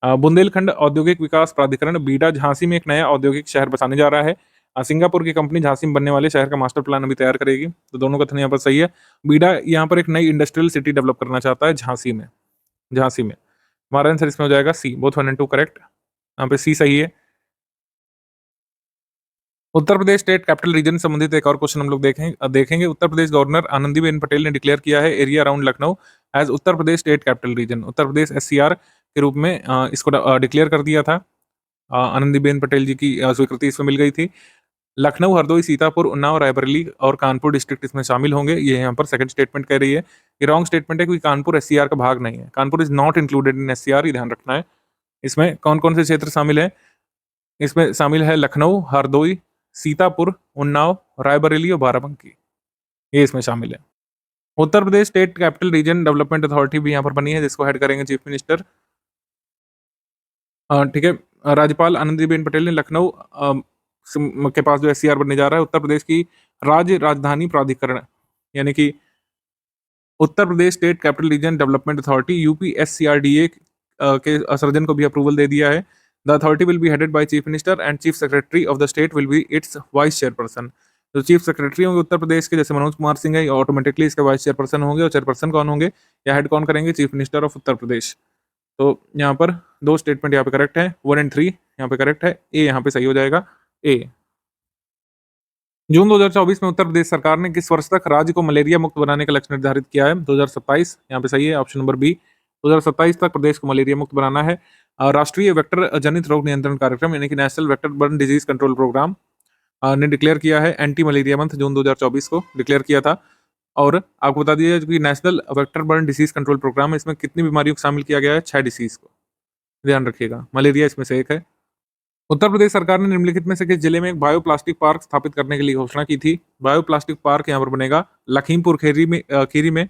बुंदेलखंड औद्योगिक विकास प्राधिकरण बीडा झांसी में एक नया औद्योगिक शहर बसाने जा रहा है। सिंगापुर की कंपनी झांसी में बनने वाले शहर का मास्टर प्लान अभी तैयार करेगी, तो दोनों कथन यहाँ पर सही है। बीडा यहाँ पर एक नई इंडस्ट्रियल सिटी डेवलप करना चाहता है झांसी में। हमारा आंसर इसमें हो जाएगा सी, बोथ 1 एंड 2 करेक्ट। यहाँ पे सी सही है। Uttar Pradesh state capital reason संबंधित एक और क्वेश्चन हम लोग देखेंगे। उत्तर प्रदेश गवर्नर आनंदीबेन पटेल ने डिक्लेयर किया है एरिया अराउंड लखनऊ एज उत्तर Pradesh state capital reason. Uttar Pradesh SCR के रूप में इसको डिक्लेयर कर दिया था। आनंदीबेन पटेल जी की स्वीकृति इसमें मिल गई थी। लखनऊ, हरदोई, सीतापुर, उन्नाव, रायबरेली और कानपुर डिस्ट्रिक्ट इसमें शामिल होंगे। ये यहाँ पर सेकंड स्टेटमेंट कह रही है। ये रॉन्ग स्टेटमेंट है क्योंकि कानपुर एससीआर का भाग नहीं है। Kanpur is not included in SCR, ये ध्यान रखना है। इसमें कौन कौन से क्षेत्र शामिल है? इसमें शामिल है लखनऊ, हरदोई, सीतापुर, उन्नाव, रायबरेली और बाराबंकी, ये इसमें शामिल है। Uttar Pradesh state capital region development authority भी यहाँ पर बनी है, जिसको हेड करेंगे चीफ मिनिस्टर। ठीक है। राज्यपाल आनंदीबेन पटेल ने लखनऊ के पास जो एससीआर बनने जा रहा है, उत्तर प्रदेश की राज्य राजधानी प्राधिकरण यानी कि Uttar Pradesh state capital region development authority UPSCRDA के सर्जन को भी अप्रूवल दे दिया है। The authority will be headed by chief minister and chief secretary of the state will be its vice chairperson. जो चीफ सेक्रेटरी होंगे उत्तर प्रदेश के, जैसे मनोज कुमार सिंह है, ऑटोमेटिकली इसके वाइस चेयरपर्सन होंगे। और चेयरपर्सन कौन होंगे या हेड कौन करेंगे? चीफ मिनिस्टर ऑफ उत्तर प्रदेश। तो यहाँ पर दो स्टेटमेंट यहाँ पे करेक्ट है, 1 एंड 3 यहाँ पे करेक्ट है। ए यहाँ पे सही हो जाएगा, ए। जून 2024 में उत्तर प्रदेश सरकार ने किस वर्ष तक राज्य को मलेरिया मुक्त बनाने का लक्ष्य निर्धारित किया है? 2027, यहाँ पे सही है, ऑप्शन नंबर बी। 2027 तक प्रदेश को मलेरिया मुक्त बनाना है। राष्ट्रीय वेक्टर जनित रोग नियंत्रण कार्यक्रम यानी कि national vector borne disease control programme ने डिक्लेयर किया है एंटी मलेरिया मंथ, जून 2024 को डिक्लेयर किया था। और आपको बता दिया कि national vector borne disease control programme में इसमें कितनी बीमारियों को शामिल किया गया है? 6 डिसीज को, ध्यान रखिएगा। मलेरिया इसमें से एक है। उत्तर प्रदेश सरकार ने निम्नलिखित में से किस जिले में एक बायोप्लास्टिक पार्क स्थापित करने के लिए घोषणा की थी? बायोप्लास्टिक पार्क यहाँ पर बनेगा लखीमपुर खीरी में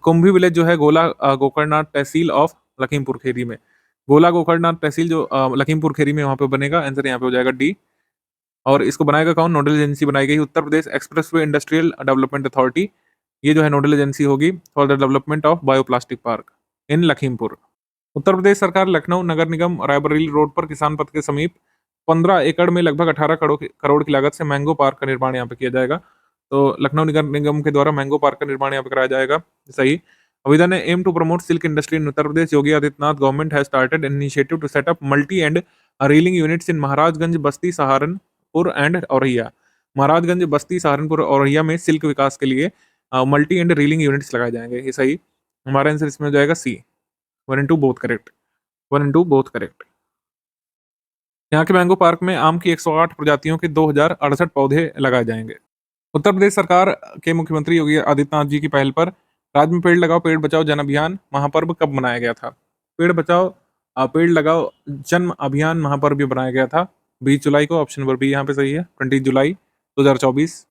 कुंभी विलेज जो है गोला गोकर्णनाथ तहसील ऑफ लखीमपुर खीरी में। गोला गोकर्णनाथ तहसील जो लखीमपुर खीरी में वहां पे बनेगा। आंसर यहाँ पे हो जाएगा डी। और इसको बनाएगा कौन? नोडल एजेंसी बनाई गई Uttar Pradesh expressway industrial development authority. ये जो है नोडल एजेंसी होगी for the development of bioplastic park in Lakhimpur. Uttar Pradesh सरकार लखनऊ नगर निगम रायबरेली रोड पर किसान पथ के समीप 15 एकड़ में लगभग 18 करोड़ की लागत से मैंगो पार्क का निर्माण यहाँ पे किया जाएगा। तो लखनऊ नगर निगम के द्वारा मैंगो पार्क का निर्माण यहाँ पे कराया जाएगा। सही। अविदा ने aim to promote silk industry in Uttar Pradesh. Yogi Adityanath government has started an initiative to set up multi end reeling units in Maharajganj, Basti, Saharanpur and Auraiya. Maharajganj, Basti, Saharanpur और औरैया में सिल्क विकास के लिए मल्टी एंड रीलिंग यूनिट्स लगाए जाएंगे। ये सही। हमारा आंसर इसमें हो जाएगा C, 1 and 2 both correct. 1 and 2 both correct. यहाँ के मैंगो पार्क में आम की 108 प्रजातियों के 2068 पौधे लगाए जाएंगे। उत्तर प्रदेश सरकार के मुख्यमंत्री योगी आदित्यनाथ जी की पहल पर राज्य में पेड़ लगाओ पेड़ बचाओ जन अभियान महापर्व कब मनाया गया था? पेड़ लगाओ जन अभियान महापर्व भी बनाया गया था 20 जुलाई को। ऑप्शन नंबर बी यहाँ पे सही है, 20 जुलाई 2024।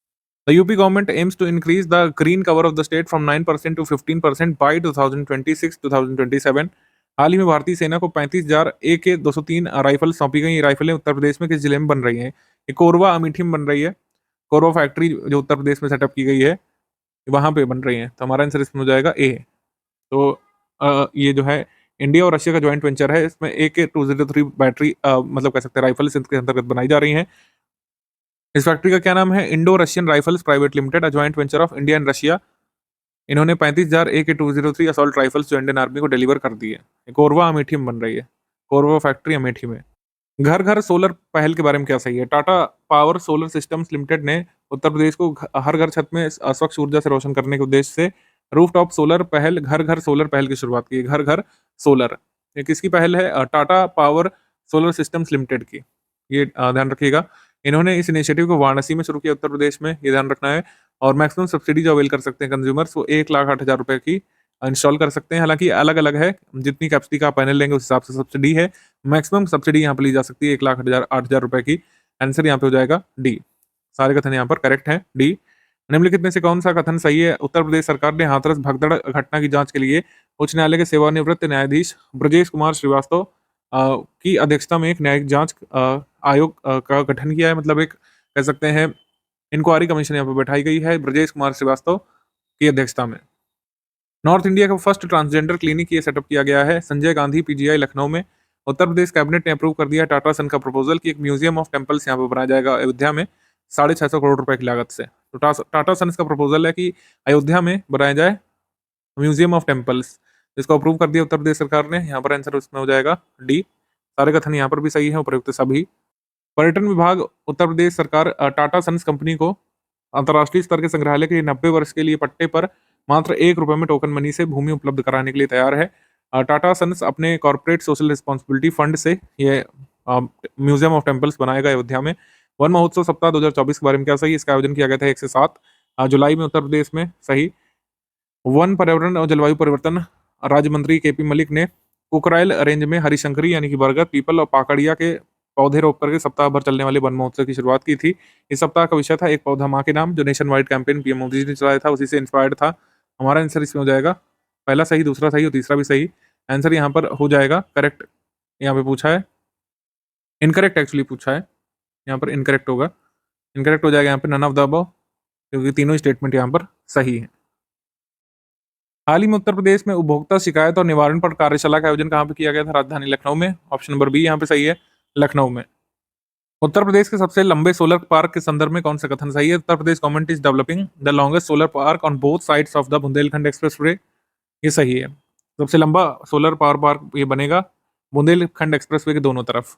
The UP government aims to increase the green cover of the state from 9% to 15% by 2026-2027। हाल ही में भारतीय सेना को 35,000 AK-203 राइफल सौंपी गई। ये राइफलें उत्तर प्रदेश में किस जिले में बन रही हैं? ये कोरबा अमेठी में बन रही है। कोरबा फैक्ट्री जो उत्तर प्रदेश में सेटअप की गई है वहां पे बन रही है। तो हमारा आंसर इसमें हो जाएगा ए। तो ये जो है इंडिया और रशिया का ज्वाइंट वेंचर है। इसमें AK-203 बैटरी मतलब कह सकते हैं राइफल्स इसके अंतर्गत बनाई जा रही हैं। इस फैक्ट्री का क्या नाम है? Indo Russian rifles private limited, joint venture of India and Russia. इन्होंने 35,000 AK-203 असॉल्ट राइफल्स जो इंडियन आर्मी को डिलीवर कर दी है। कोरबा अमेठी में बन रही है, कोरबा फैक्ट्री अमेठी में। घर घर सोलर पहल के बारे में क्या सही है? Tata power solar systems limited ने उत्तर प्रदेश को हर घर छत में स्वच्छ ऊर्जा से रोशन करने के उद्देश्य से रूफटॉप सोलर पहल, घर घर सोलर पहल की शुरुआत की है। घर घर सोलर, ये किसकी पहल है? Tata power solar systems limited की। ये ध्यान रखिएगा। इन्होंने इस इनिशिएटिव को वाराणसी में शुरू किया उत्तर प्रदेश में, ये ध्यान रखना है। और मैक्सिमम सब्सिडी जो अवेल कर सकते हैं कंज्यूमर्स वो 1,08,000 रुपए की इंस्टॉल कर सकते हैं। हालांकि अलग अलग है, जितनी कैपेसिटी का पैनल लेंगे उस हिसाब से सब्सिडी है। मैक्सिमम सब्सिडी यहाँ पर ली जा सकती है 1,08,000 रुपए की। आंसर यहाँ पे हो जाएगा डी। सारे कथन यहाँ पर करेक्ट है, डी। निम्नलिखित में से कौन सा कथन सही है? उत्तर प्रदेश सरकार ने हाथरस भगदड़ घटना की जांच के लिए उच्च न्यायालय के सेवानिवृत्त न्यायाधीश ब्रजेश कुमार श्रीवास्तव की अध्यक्षता में एक न्यायिक जांच आयोग का गठन किया है। मतलब एक कह सकते हैं इंक्वायरी कमीशन यहाँ पर बैठाई गई है ब्रजेश कुमार श्रीवास्तव की अध्यक्षता में। नॉर्थ इंडिया का फर्स्ट ट्रांसजेंडर क्लिनिक ये सेटअप किया गया है संजय गांधी PGI लखनऊ में। उत्तर प्रदेश कैबिनेट ने अप्रूव कर दिया टाटा सन का प्रपोजल कि एक म्यूजियम ऑफ टेम्पल्स यहाँ पर बनाया जाएगा अयोध्या में। 650 करोड़ रुपए की लागत से। तो टाटा सन्स का प्रपोजल है कि अयोध्या में बनाया जाए म्यूजियम ऑफ टेम्पल्स, जिसको अप्रूव कर दिया उत्तर प्रदेश सरकार ने। यहाँ पर आंसर उसमें हो जाएगा डी। सारे कथन यहाँ पर भी सही है, उपयुक्त सभी। पर्यटन विभाग उत्तर प्रदेश सरकार टाटा सन्स कंपनी को अंतर्राष्ट्रीय स्तर के संग्रहालय के लिए 90 वर्ष के लिए पट्टे पर मात्र ₹1 में टोकन मनी से भूमि उपलब्ध कराने के लिए तैयार है। टाटा सन्स अपने कॉर्पोरेट सोशल रिस्पॉन्सिबिलिटी फंड से ये म्यूजियम ऑफ टेम्पल्स बनाएगा अयोध्या में। वन महोत्सव सप्ताह 2024 के बारे में क्या सही? इसका आयोजन किया गया था 1 से 7 जुलाई में उत्तर प्रदेश में, सही। वन, पर्यावरण और जलवायु परिवर्तन राज्य मंत्री केपी मलिक ने कुकराइल रेंज में हरिशंकरी यानी कि बरगद, पीपल और पाकड़िया के पौधे रोप करके सप्ताह भर चलने वाले वन महोत्सव की शुरुआत की थी। इस सप्ताह का विषय था एक पौधा माँ के नाम, जो nation wide campaign PM Modi ji ने चलाया था, उसी से इंस्पायर्ड था। हमारा आंसर इसमें हो जाएगा पहला सही, दूसरा सही और तीसरा भी सही। आंसर यहाँ पर हो जाएगा करेक्ट। यहाँ पे पूछा है इनकरेक्ट, एक्चुअली पूछा है, यहाँ पर इनकरेक्ट होगा। इनकरेक्ट हो जाएगा यहाँ पे नन ऑफ द अबव, क्योंकि तीनों स्टेटमेंट यहाँ पर सही है। हाल ही में उत्तर प्रदेश में उपभोक्ता शिकायत और निवारण पर कार्यशाला का आयोजन कहाँ पे किया गया था? राजधानी लखनऊ में। ऑप्शन नंबर बी यहाँ पे सही है, लखनऊ में। उत्तर प्रदेश के सबसे लंबे सोलर पार्क के संदर्भ में कौन सा कथन सही है? Uttar Pradesh government is developing the longest solar park on both sides of the Bundelkhand expressway. ये सही है। सबसे लंबा सोलर पावर पार्क ये बनेगा बुंदेलखंड एक्सप्रेसवे के दोनों तरफ।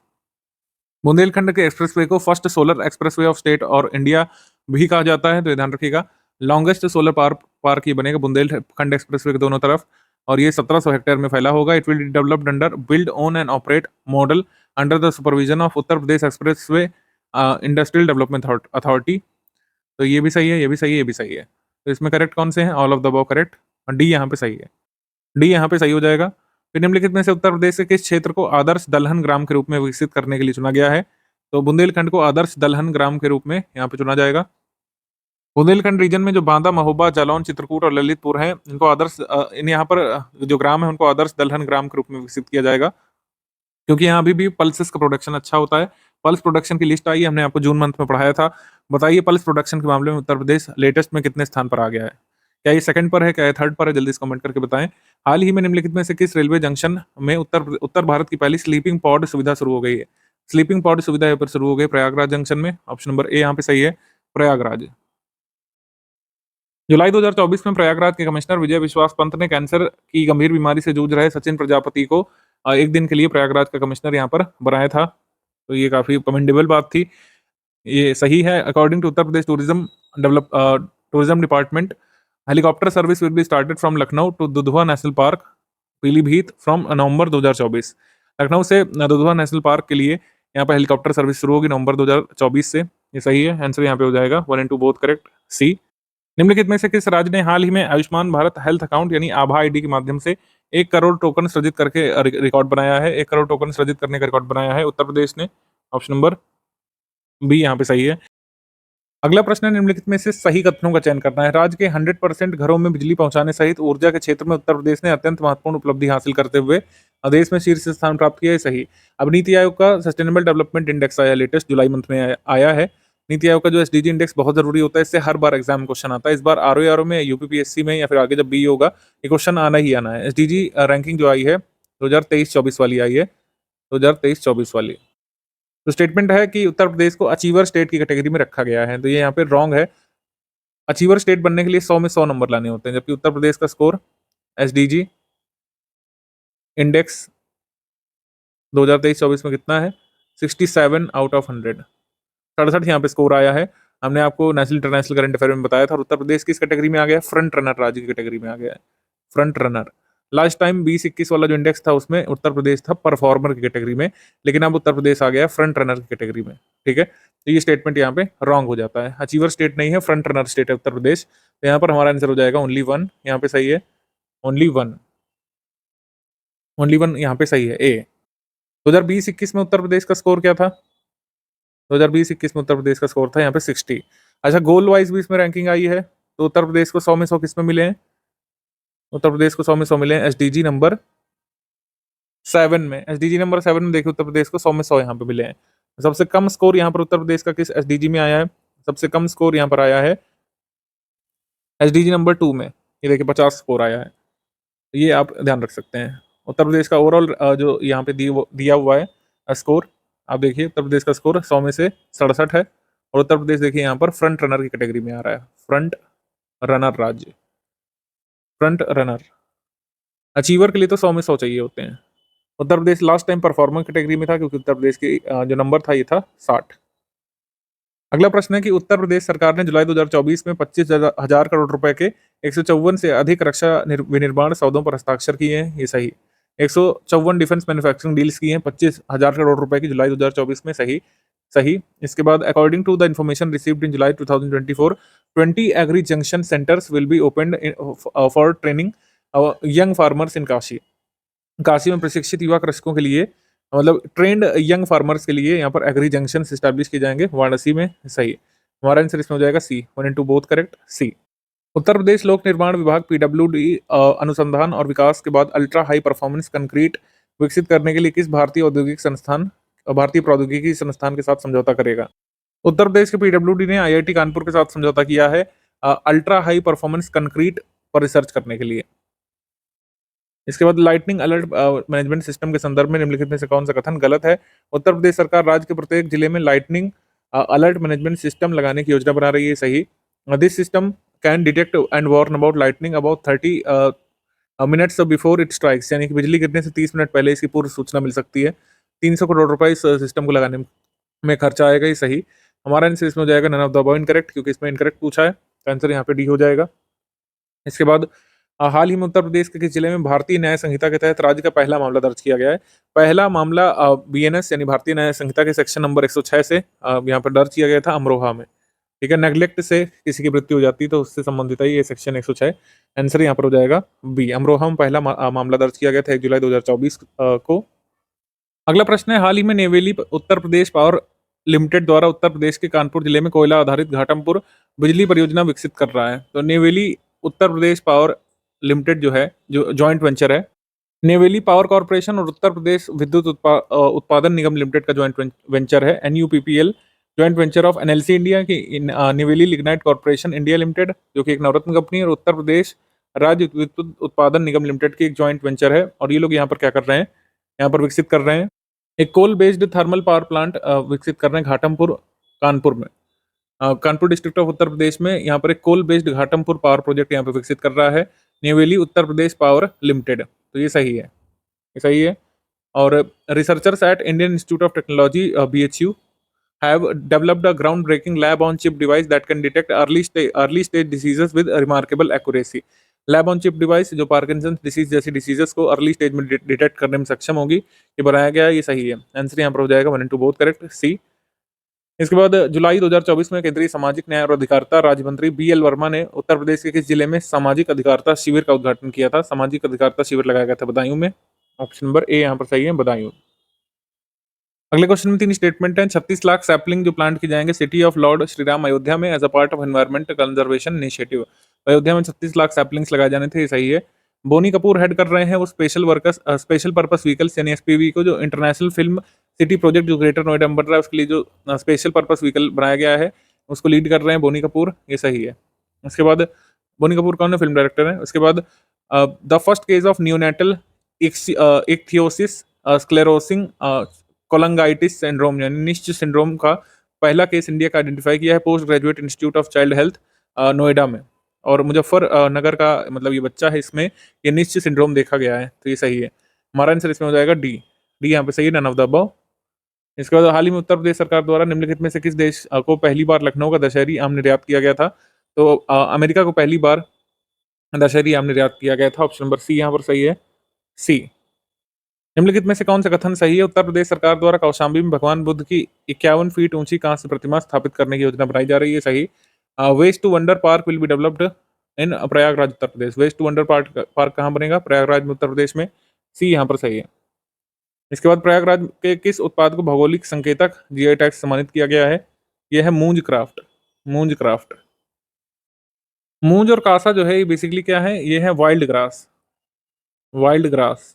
बुंदेलखंड के एक्सप्रेसवे को first solar expressway of state और इंडिया भी कहा जाता है, तो ये ध्यान रखिएगा। लॉन्गेस्ट सोलर पार्क ये बनेगा बुंदेलखंड एक्सप्रेसवे के दोनों तरफ, और ये 1700 हेक्टेयर में फैला होगा। It will developed under build own and operate model under the supervision of Uttar Pradesh expressway industrial development authority. तो ये भी सही है, ये भी सही है, ये भी सही है। तो इसमें करेक्ट कौन से हैं? All of the above correct, D यहाँ पे सही है। डी यहाँ पे सही हो जाएगा। फिर निम्नलिखित में से उत्तर प्रदेश के किस क्षेत्र को आदर्श दलहन ग्राम के रूप में विकसित करने के लिए चुना गया है? तो बुंदेलखंड को आदर्श दलहन ग्राम के रूप में यहाँ पे चुना जाएगा। बुंदेलखंड रीजन में जो बांदा, महोबा, जालौन, चित्रकूट और ललितपुर हैं, इनको आदर्श इन यहाँ पर जो ग्राम है उनको आदर्श दलहन ग्राम के रूप में विकसित किया जाएगा, क्योंकि यहाँ अभी भी पल्सेस का प्रोडक्शन अच्छा होता है। पल्स प्रोडक्शन की लिस्ट आई है, हमने आपको जून मंथ में पढ़ाया था। बताइए पल्स प्रोडक्शन के मामले में उत्तर प्रदेश लेटेस्ट में कितने स्थान पर आ गया है? क्या ये सेकंड पर है, क्या ये थर्ड पर है? जल्दी से कमेंट करके बताएं। हाल ही में निम्नलिखित में से किस रेलवे जंक्शन में उत्तर भारत की पहली स्लीपिंग पॉड सुविधा शुरू हो गई है? स्लीपिंग पॉड सुविधा यहाँ पर शुरू हो गई प्रयागराज जंक्शन में। ऑप्शन नंबर ए यहाँ पे सही है, प्रयागराज। जुलाई 2024 में प्रयागराज के कमिश्नर विजय विश्वास पंत ने कैंसर की गंभीर बीमारी से जूझ रहे सचिन प्रजापति को एक दिन के लिए प्रयागराज का कमिश्नर यहाँ पर बनाया था, तो ये काफी कमेंडेबल बात थी। ये सही है। According to Uttar Pradesh tourism department, helicopter service will be started from Lucknow to Dudhwa national park Pilibhit from November 2024। Lucknow से दुधवा नेशनल पार्क के लिए यहाँ पर हेलीकॉप्टर सर्विस शुरू होगी नवंबर 2024 से। ये सही है, आंसर यहाँ पे हो जाएगा 1 and 2 बोथ करेक्ट, सी। निम्नलिखित में से किस राज्य ने हाल ही में आयुष्मान भारत हेल्थ अकाउंट यानी आभा आईडी के माध्यम से 1 करोड़ टोकन सृजित करके रिकॉर्ड बनाया है? 1 करोड़ टोकन सृजित करने का रिकॉर्ड बनाया है उत्तर प्रदेश ने। ऑप्शन नंबर बी यहाँ पे सही है। अगला प्रश्न है, निम्नलिखित में से सही कथनों का चयन करना है। राज्य के 100% घरों में बिजली पहुंचाने सहित ऊर्जा के क्षेत्र में उत्तर प्रदेश ने अत्यंत महत्वपूर्ण उपलब्धि हासिल करते हुए देश में शीर्ष स्थान प्राप्त किया है, सही। अब नीति आयोग का सस्टेनेबल डेवलपमेंट इंडेक्स आया लेटेस्ट, जुलाई मंथ में आया है। नीति आयोग का जो एसडीजी इंडेक्स बहुत जरूरी होता है, इससे हर बार एग्जाम क्वेश्चन आता है। इस बार आरओ में, यूपीपीएससी में या फिर आगे जब बी होगा, ये क्वेश्चन आना ही आना है। एसडीजी रैंकिंग जो आई है 2023-24 वाली आई है, 2023-24 वाली। तो स्टेटमेंट है कि उत्तर प्रदेश को अचीवर स्टेट की कैटेगरी में रखा गया है, तो ये यहाँ पे रॉन्ग है। अचीवर स्टेट बनने के लिए 100 में 100 नंबर लाने होते हैं, जबकि उत्तर प्रदेश का स्कोर एसडीजी इंडेक्स 2023-24 में कितना है? 67 आउट ऑफ 100, 67 यहाँ पे स्कोर आया है। हमने आपको नेशनल इंटरनेशनल करंट अफेयर में बताया था। और उत्तर प्रदेश किस कैटेगरी में आ गया है? फ्रंट रनर राज्य की कैटेगरी में आ गया है, फ्रंट रनर। लास्ट टाइम 20-21 वाला जो इंडेक्स था उसमें उत्तर प्रदेश था परफॉर्मर की कैटेगरी में, लेकिन अब उत्तर प्रदेश आ गया है फ्रंट रनर की कैटेगरी में, ठीक है। तो ये स्टेटमेंट यहाँ पे रॉन्ग हो जाता है। अचीवर स्टेट नहीं है, फ्रंट रनर स्टेट है उत्तर प्रदेश। तो यहाँ पर हमारा आंसर हो जाएगा ओनली 1, यहाँ पे सही है, ओनली 1, ओनली 1 यहाँ पे सही है, ए। 2020-21 में उत्तर प्रदेश का स्कोर क्या था? 2020-21 में उत्तर प्रदेश का स्कोर था यहाँ पे 60। अच्छा, गोल वाइज भी इसमें रैंकिंग आई है, तो उत्तर प्रदेश को 100 में 100 किस में मिले हैं? उत्तर प्रदेश को 100 में 100 मिले हैं एसडीजी नंबर 7 में। एसडीजी नंबर 7 में देखिए उत्तर प्रदेश को 100 में 100 यहाँ पे मिले हैं। सबसे कम स्कोर यहाँ पर उत्तर प्रदेश का किस एसडीजी में आया है? सबसे कम स्कोर यहाँ पर आया है एसडीजी नंबर 2 में, ये देखिए 50 स्कोर आया है। ये आप ध्यान रख सकते हैं। उत्तर प्रदेश का ओवरऑल जो यहाँ पे दिया हुआ है स्कोर, आप देखिए उत्तर प्रदेश का स्कोर 100 में से 67 है, और उत्तर प्रदेश देखिए यहाँ पर फ्रंट रनर की कैटेगरी में आ रहा है, फ्रंट रनर राज्य, फ्रंट रनर। अचीवर के लिए तो 100 में 100 चाहिए होते हैं। Uttar Pradesh last time performer category में था क्योंकि उत्तर प्रदेश की जो नंबर था ये था 60। अगला प्रश्न है कि उत्तर प्रदेश सरकार ने जुलाई 2024 में 25,000 करोड़ रुपए के 154 से अधिक रक्षा विनिर्माण सौदों पर हस्ताक्षर किए हैं, ये सही। 154 डिफेंस मैन्युफैक्चरिंग डील्स किए हैं 25,000 करोड़ रुपए की जुलाई 2024 में, सही सही। इसके बाद according to the information received in July 2024, 20 agri junction centres will be opened for training young farmers in Kashi. Kashi में प्रशिक्षित युवा कृषकों के लिए, मतलब ट्रेंड यंग फार्मर्स के लिए यहाँ पर एग्री जंक्शन स्टैब्लिश किए जाएंगे वाराणसी में, सही। हमारा आंसर इसमें हो जाएगा सी, 1 and 2 बोथ करेक्ट, सी। उत्तर प्रदेश लोक निर्माण विभाग पीडब्ल्यूडी अनुसंधान और विकास के बाद अल्ट्रा हाई परफॉर्मेंस कंक्रीट विकसित करने के लिए किस भारतीय प्रौद्योगिकी संस्थान के साथ समझौता करेगा? उत्तर प्रदेश के पीडब्ल्यूडी ने आईआईटी कानपुर के साथ समझौता किया है अल्ट्रा हाई परफॉर्मेंस कंक्रीट पर रिसर्च करने के लिए। इसके बाद लाइटनिंग अलर्ट मैनेजमेंट सिस्टम के संदर्भ में निम्नलिखित में से कौन सा कथन गलत है? उत्तर प्रदेश सरकार राज्य के प्रत्येक जिले में लाइटनिंग अलर्ट मैनेजमेंट सिस्टम लगाने की योजना बना रही है, सही। This system can detect and warn about lightning about 30 minutes before it strikes, यानी कि बिजली गिरने से 30 मिनट पहले इसकी पूर्व सूचना मिल सकती है। 300 करोड़ रुपए इस सिस्टम को लगाने में खर्चा आएगा, ये सही। हमारा आंसर इसमें हो जाएगा none of the above incorrect, क्योंकि इसमें इनकरेक्ट पूछा है, तो आंसर यहाँ पे डी हो जाएगा। इसके बाद हाल ही में उत्तर प्रदेश के किस जिले में भारतीय न्याय संहिता के तहत राज्य का पहला मामला दर्ज किया गया है? पहला मामला बीएनएस यानी भारतीय न्याय संहिता के सेक्शन नंबर 106 से यहाँ पर दर्ज किया गया था अमरोहा में, ठीक है। नेग्लेक्ट से किसी की मृत्यु हो जाती है तो उससे संबंधित है ये सेक्शन 106, आंसर यहाँ पर हो जाएगा बी। अमरोहा में पहला मामला दर्ज किया गया था 1 जुलाई 2024 को। अगला प्रश्न है, हाल ही में नेवेली उत्तर प्रदेश पावर लिमिटेड द्वारा उत्तर प्रदेश के कानपुर जिले में कोयला आधारित घाटमपुर बिजली परियोजना विकसित कर रहा है। तो नेवेली उत्तर प्रदेश पावर लिमिटेड जो है, जो जॉइंट वेंचर है, नेवेली पावर कॉर्पोरेशन और उत्तर प्रदेश विद्युत उत्पादन निगम लिमिटेड का जॉइंट वेंचर है, NUPPL, joint venture of NLC India की Neyveli lignite corporation India limited जो कि एक नवरत्न कंपनी है, और उत्तर प्रदेश राज्य विद्युत उत्पादन निगम लिमिटेड की एक जॉइंट वेंचर है। और ये लोग यहाँ पर क्या कर रहे हैं, यहाँ पर विकसित कर रहे हैं एक coal based thermal power plant विकसित कर रहे हैं घाटमपुर कानपुर में, कानपुर डिस्ट्रिक्ट ऑफ उत्तर प्रदेश में। यहाँ पर एक coal based Ghatampur power project यहाँ पर विकसित कर रहा है नेवेली उत्तर प्रदेश पावर लिमिटेड, तो ये सही है, ये सही है। और researchers at Indian institute of Technology BHU have developed a groundbreaking lab on chip device that can detect early stage diseases with remarkable accuracy। Lab on chip device जो पार्किंसन डिसीज जैसी डिसीजेस को early stage में detect करने में सक्षम होगी, ये बनाया गया है, ये सही है। आंसर यहाँ पर हो जाएगा 1 and 2 बोथ करेक्ट, सी। इसके बाद जुलाई 2024 में केंद्रीय सामाजिक न्याय और अधिकारिता राज्य मंत्री BL वर्मा ने उत्तर प्रदेश के किस जिले में सामाजिक अधिकारिता शिविर का उद्घाटन किया था? सामाजिक अधिकारिता शिविर लगाया गया था बदायूं में, ऑप्शन नंबर ए यहाँ पर सही है, बदायूं। अगले क्वेश्चन में 3 स्टेटमेंट हैं। 36 लाख सैपलिंग जो प्लांट की जाएंगे city of lord Shri Ram Ayodhya में as a part of environment conservation initiative. Ayodhya में 36 लाख सैपलिंग्स लगाए जाने थे, ये सही है। बोनी कपूर हेड कर रहे हैं वो स्पेशल पर्पस व्हीकल्स यानी SPV को, जो इंटरनेशनल फिल्म सिटी प्रोजेक्ट जो ग्रेटर नोएडा में बन रहा है उसके लिए जो स्पेशल पर्पस व्हीकल बनाया गया है उसको लीड कर रहे हैं बोनी कपूर, ये सही है। उसके बाद बोनी कपूर कौन है? फिल्म डायरेक्टर है। उसके बाद the first case of neonatal ichthyosis sclerosing cholangitis syndrome यानी निश्च सिंड्रोम का पहला केस इंडिया का आइडेंटिफाई किया है post graduate institute of child health Noida में, और मुजफ्फरनगर का मतलब ये बच्चा है, इसमें ये निश्च सिंड्रोम देखा गया है, तो ये सही है। हमारा आंसर इसमें हो जाएगा डी यहाँ पे सही है, नन ऑफ द अबव। इसके बाद हाल ही में उत्तर प्रदेश सरकार द्वारा निम्नलिखित में से किस देश को पहली बार लखनऊ का दशहरी आम निर्यात किया गया था? तो अमेरिका को पहली बार दशहरी आम निर्यात किया गया था, ऑप्शन नंबर सी यहाँ पर सही है, सी। निम्नलिखित में से कौन सा कथन सही है? उत्तर प्रदेश सरकार द्वारा कौशाम्बी में भगवान बुद्ध की 51 फीट ऊंची कांस्य प्रतिमा स्थापित करने की योजना बनाई जा रही है, सही। Waste to wonder park will be developed in Prayagraj Uttar Pradesh. Waste to wonder park कहाँ बनेगा? प्रयागराज में उत्तर प्रदेश में, सी यहाँ पर सही है। इसके बाद प्रयागराज के किस उत्पाद को भौगोलिक संकेतक GI टैग सम्मानित किया गया है? यह है मूंज क्राफ्ट। मूंज क्राफ्ट, मूंज और कासा जो है ये बेसिकली क्या है? ये है वाइल्ड ग्रास, वाइल्ड ग्रास,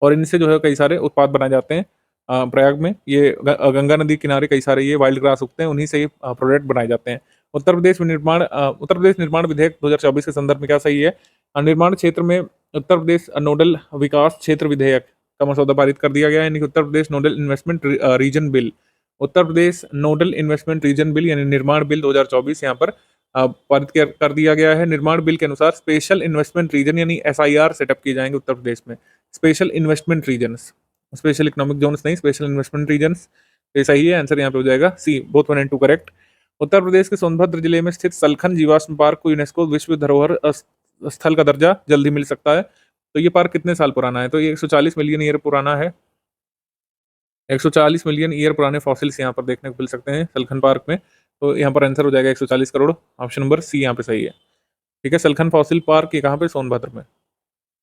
और इनसे जो है कई सारे उत्पाद बनाए जाते हैं प्रयाग में। ये गंगा नदी किनारे कई सारे ये वाइल्ड ग्रास उगते हैं, उन्हीं से ये प्रोडक्ट बनाए जाते हैं। उत्तर प्रदेश निर्माण विधेयक 2024 के संदर्भ में क्या सही है? निर्माण क्षेत्र में उत्तर प्रदेश नोडल विकास क्षेत्र विधेयक का मसौदा पारित कर दिया गया है, यानी कि उत्तर प्रदेश nodal investment region bill Uttar Pradesh nodal investment region bill यानी निर्माण बिल 2024 यहाँ पर पारित कर दिया गया है। निर्माण बिल के अनुसार स्पेशल इन्वेस्टमेंट रीजन यानी एसआईआर सेटअप किए जाएंगे उत्तर प्रदेश में। Special investment regions, special economic zones नहीं, स्पेशल इन्वेस्टमेंट रीजन्स। ये सही है, आंसर यहाँ पे हो जाएगा C, both 1 and 2 correct. Uttar Pradesh के सोनभद्र जिले में स्थित सलखन जीवाश्म पार्क को यूनेस्को विश्व धरोहर स्थल का दर्जा जल्द ही मिल सकता है। तो ये पार्क कितने साल पुराना है? तो ये 140 मिलियन ईयर पुराना है। 140 मिलियन ईयर पुराने फॉसिल्स यहाँ पर देखने को मिल सकते हैं सलखन पार्क में। तो यहाँ पर आंसर हो जाएगा 140 करोड़, ऑप्शन नंबर सी यहाँ पे सही है। ठीक है, सलखन फॉसिल पार्क ये कहाँ पे? सोनभद्र में।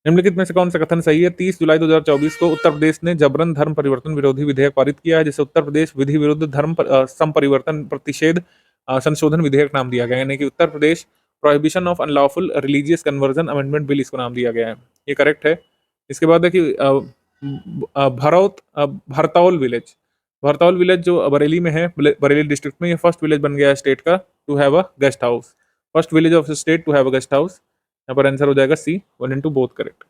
निम्नलिखित में से कौन सा कथन सही है? 30 जुलाई 2024 को उत्तर प्रदेश ने जबरन धर्म परिवर्तन विरोधी विधेयक पारित किया है, जिसे उत्तर प्रदेश विधि विरुद्ध धर्म संपरिवर्तन प्रतिषेध संशोधन विधेयक नाम दिया गया है, यानी कि Uttar Pradesh prohibition of unlawful religious conversion amendment bill इसको नाम दिया गया है। ये करेक्ट है। इसके बाद है कि भरतौल विलेज, भरतौल विलेज जो बरेली में है, बरेली डिस्ट्रिक्ट में, ये फर्स्ट विलेज बन गया है स्टेट का to have a guest house, first village of state to have a guest house. यहाँ पर आंसर हो जाएगा C, 1 and 2 both correct,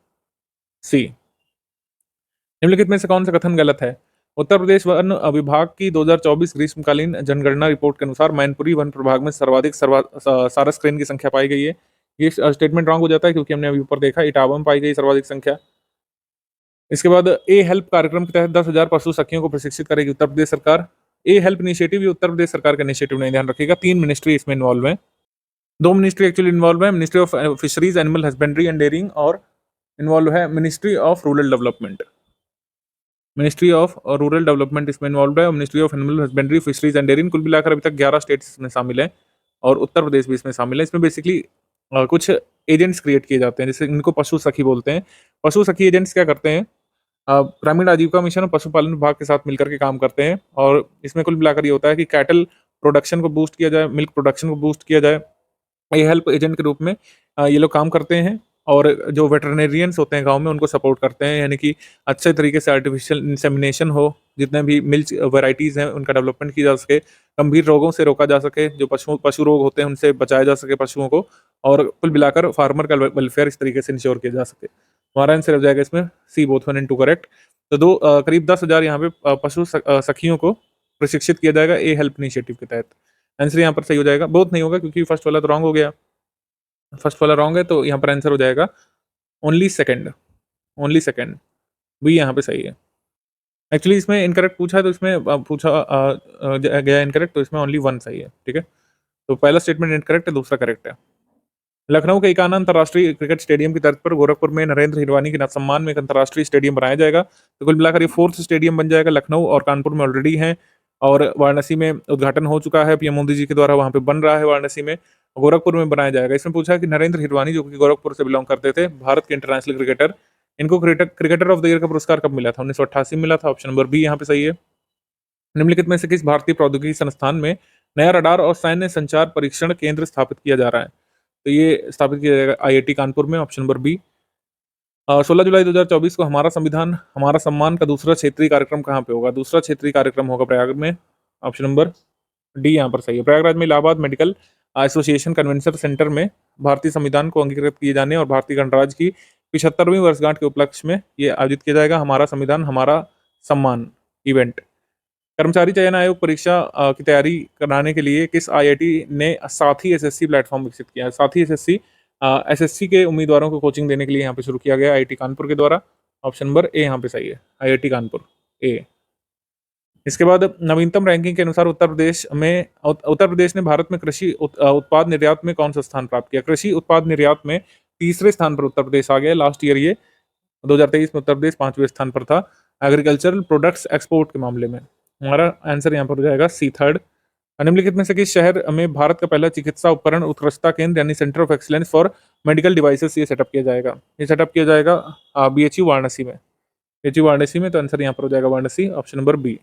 C. निम्नलिखित में से कौन सा कथन गलत है? उत्तर प्रदेश वन विभाग की 2024 ग्रीष्मकालीन जनगणना रिपोर्ट के अनुसार मैनपुरी वन प्रभाग में सर्वाधिक सारस क्रेन की संख्या पाई गई है। ये स्टेटमेंट रॉन्ग हो जाता है क्योंकि हमने अभी ऊपर देखा इटावा में पाई गई सर्वाधिक संख्या। इसके बाद ए हेल्प कार्यक्रम के तहत 10,000 पशु सखियों को प्रशिक्षित करेगी उत्तर प्रदेश सरकार। ए हेल्प इनिशिएटिव ये उत्तर प्रदेश सरकार का इनिशिएटिव नहीं, ध्यान रखिएगा। 3 मिनिस्ट्री इसमें इन्वॉल्व है, 2 मिनिस्ट्री एक्चुअली इन्वॉल्व है, ministry of fisheries animal husbandry and dairying, और इन्वॉल्व है ministry of rural development. Ministry of rural development इसमें इन्वॉल्व है और ministry of animal husbandry, fisheries and dairying. कुल मिलाकर अभी तक 11 स्टेट्स इसमें शामिल हैं और उत्तर प्रदेश भी इसमें शामिल है। इसमें बेसिकली कुछ एजेंट्स क्रिएट किए जाते हैं, जैसे इनको पशु सखी बोलते हैं। पशु सखी एजेंट्स क्या करते हैं? ग्रामीण आजीविका मिशन और पशुपालन विभाग के साथ मिलकर के काम करते हैं और इसमें कुल मिलाकर ये होता है कि कैटल प्रोडक्शन को बूस्ट किया जाए, मिल्क प्रोडक्शन को बूस्ट किया जाए। ये हेल्प एजेंट के रूप में ये लोग काम करते हैं और जो वेटरनेरियंस होते हैं गांव में उनको सपोर्ट करते हैं, यानी कि अच्छे तरीके से आर्टिफिशियल इंसेमिनेशन हो, जितने भी मिल्क वैरायटीज़ हैं उनका डेवलपमेंट की जा सके, गंभीर रोगों से रोका जा सके, जो पशु रोग होते हैं उनसे बचाया जा सके पशुओं को, और कुल मिलाकर फार्मर का वेलफेयर इस तरीके से इंश्योर किया जा सके। हमारा आंसर हो जाएगा इसमें सी, बोथ 1 and 2 करेक्ट। तो करीब 10,000 यहाँ पे पशु सखियों को प्रशिक्षित किया जाएगा ए हेल्प इनिशिएटिव के तहत। आंसर यहाँ पर सही हो जाएगा, बोथ नहीं होगा क्योंकि फर्स्ट वाला तो रॉन्ग हो गया, फर्स्ट वाला रॉन्ग है, तो यहाँ पर आंसर हो जाएगा ओनली सेकंड, ओनली सेकंड भी यहाँ पे सही है। एक्चुअली इसमें इनकरेक्ट पूछा है तो इसमें पूछा गया इनकरेक्ट, तो इसमें ओनली 1 सही है। ठीक है, तो पहला स्टेटमेंट इनकरेक्ट है, दूसरा करेक्ट है। लखनऊ के इकाना अंतर्राष्ट्रीय क्रिकेट स्टेडियम की तर्ज पर गोरखपुर में नरेंद्र हिरवानी के सम्मान में एक अंतर्राष्ट्रीय स्टेडियम बनाया जाएगा। तो कुल मिलाकर ये 4th स्टेडियम बन जाएगा। लखनऊ और कानपुर में ऑलरेडी है और वाराणसी में उद्घाटन हो चुका है, पीएम मोदी जी के द्वारा वहाँ पे बन रहा है वाराणसी में, गोरखपुर में बनाया जाएगा। इसमें पूछा है कि नरेंद्र हिरवानी जो कि गोरखपुर से बिलोंग करते थे, भारत के इंटरनेशनल क्रिकेटर, इनको क्रिकेटर ऑफ द ईयर का पुरस्कार कब मिला था? 1988 में मिला था, ऑप्शन नंबर बी यहाँ पे सही है। निम्नलिखित में से किस भारतीय प्रौद्योगिकी संस्थान में नया रडार और सैन्य संचार परीक्षण केंद्र स्थापित किया जा रहा है? तो ये स्थापित किया जाएगा आईआईटी कानपुर में, ऑप्शन नंबर बी। 16 जुलाई 2024 को हमारा संविधान हमारा सम्मान का दूसरा क्षेत्रीय कार्यक्रम कहाँ पे होगा? दूसरा क्षेत्रीय कार्यक्रम होगा प्रयाग में, ऑप्शन नंबर डी यहाँ पर सही है। प्रयागराज में Allahabad medical association convention centre में भारतीय संविधान को अंगीकृत किए जाने और भारतीय गणराज्य की 75वीं वर्षगांठ के उपलक्ष्य में ये आयोजित किया जाएगा हमारा संविधान हमारा सम्मान इवेंट। कर्मचारी चयन आयोग परीक्षा की तैयारी कराने के लिए किस आईआईटी ने साथी एसएससी प्लेटफॉर्म विकसित किया है? साथी एसएससी के उम्मीदवारों को कोचिंग देने के लिए यहाँ पे शुरू किया गया आईआईटी कानपुर के द्वारा, ऑप्शन नंबर ए यहाँ पे सही है, आईआईटी कानपुर ए। इसके बाद नवीनतम रैंकिंग के अनुसार उत्तर प्रदेश ने भारत में कृषि उत्पाद निर्यात में कौन सा स्थान प्राप्त किया? कृषि उत्पाद निर्यात में 3रे स्थान पर उत्तर प्रदेश आ गया। लास्ट ईयर ये 2023 में उत्तर प्रदेश 5वें स्थान पर था एग्रीकल्चरल प्रोडक्ट्स एक्सपोर्ट के मामले में। हमारा आंसर यहाँ पर हो जाएगा सी, 3rd। निम्नलिखित में से किस शहर में भारत का पहला चिकित्सा उपकरण उत्कृष्टता केंद्र यानी centre of excellence for medical devices ये सेटअप किया जाएगा? ये सेटअप किया जाएगा बीएचयू वाराणसी में, बीएचयू वाराणसी में। तो आंसर यहाँ पर हो जाएगा वाराणसी, ऑप्शन नंबर बी।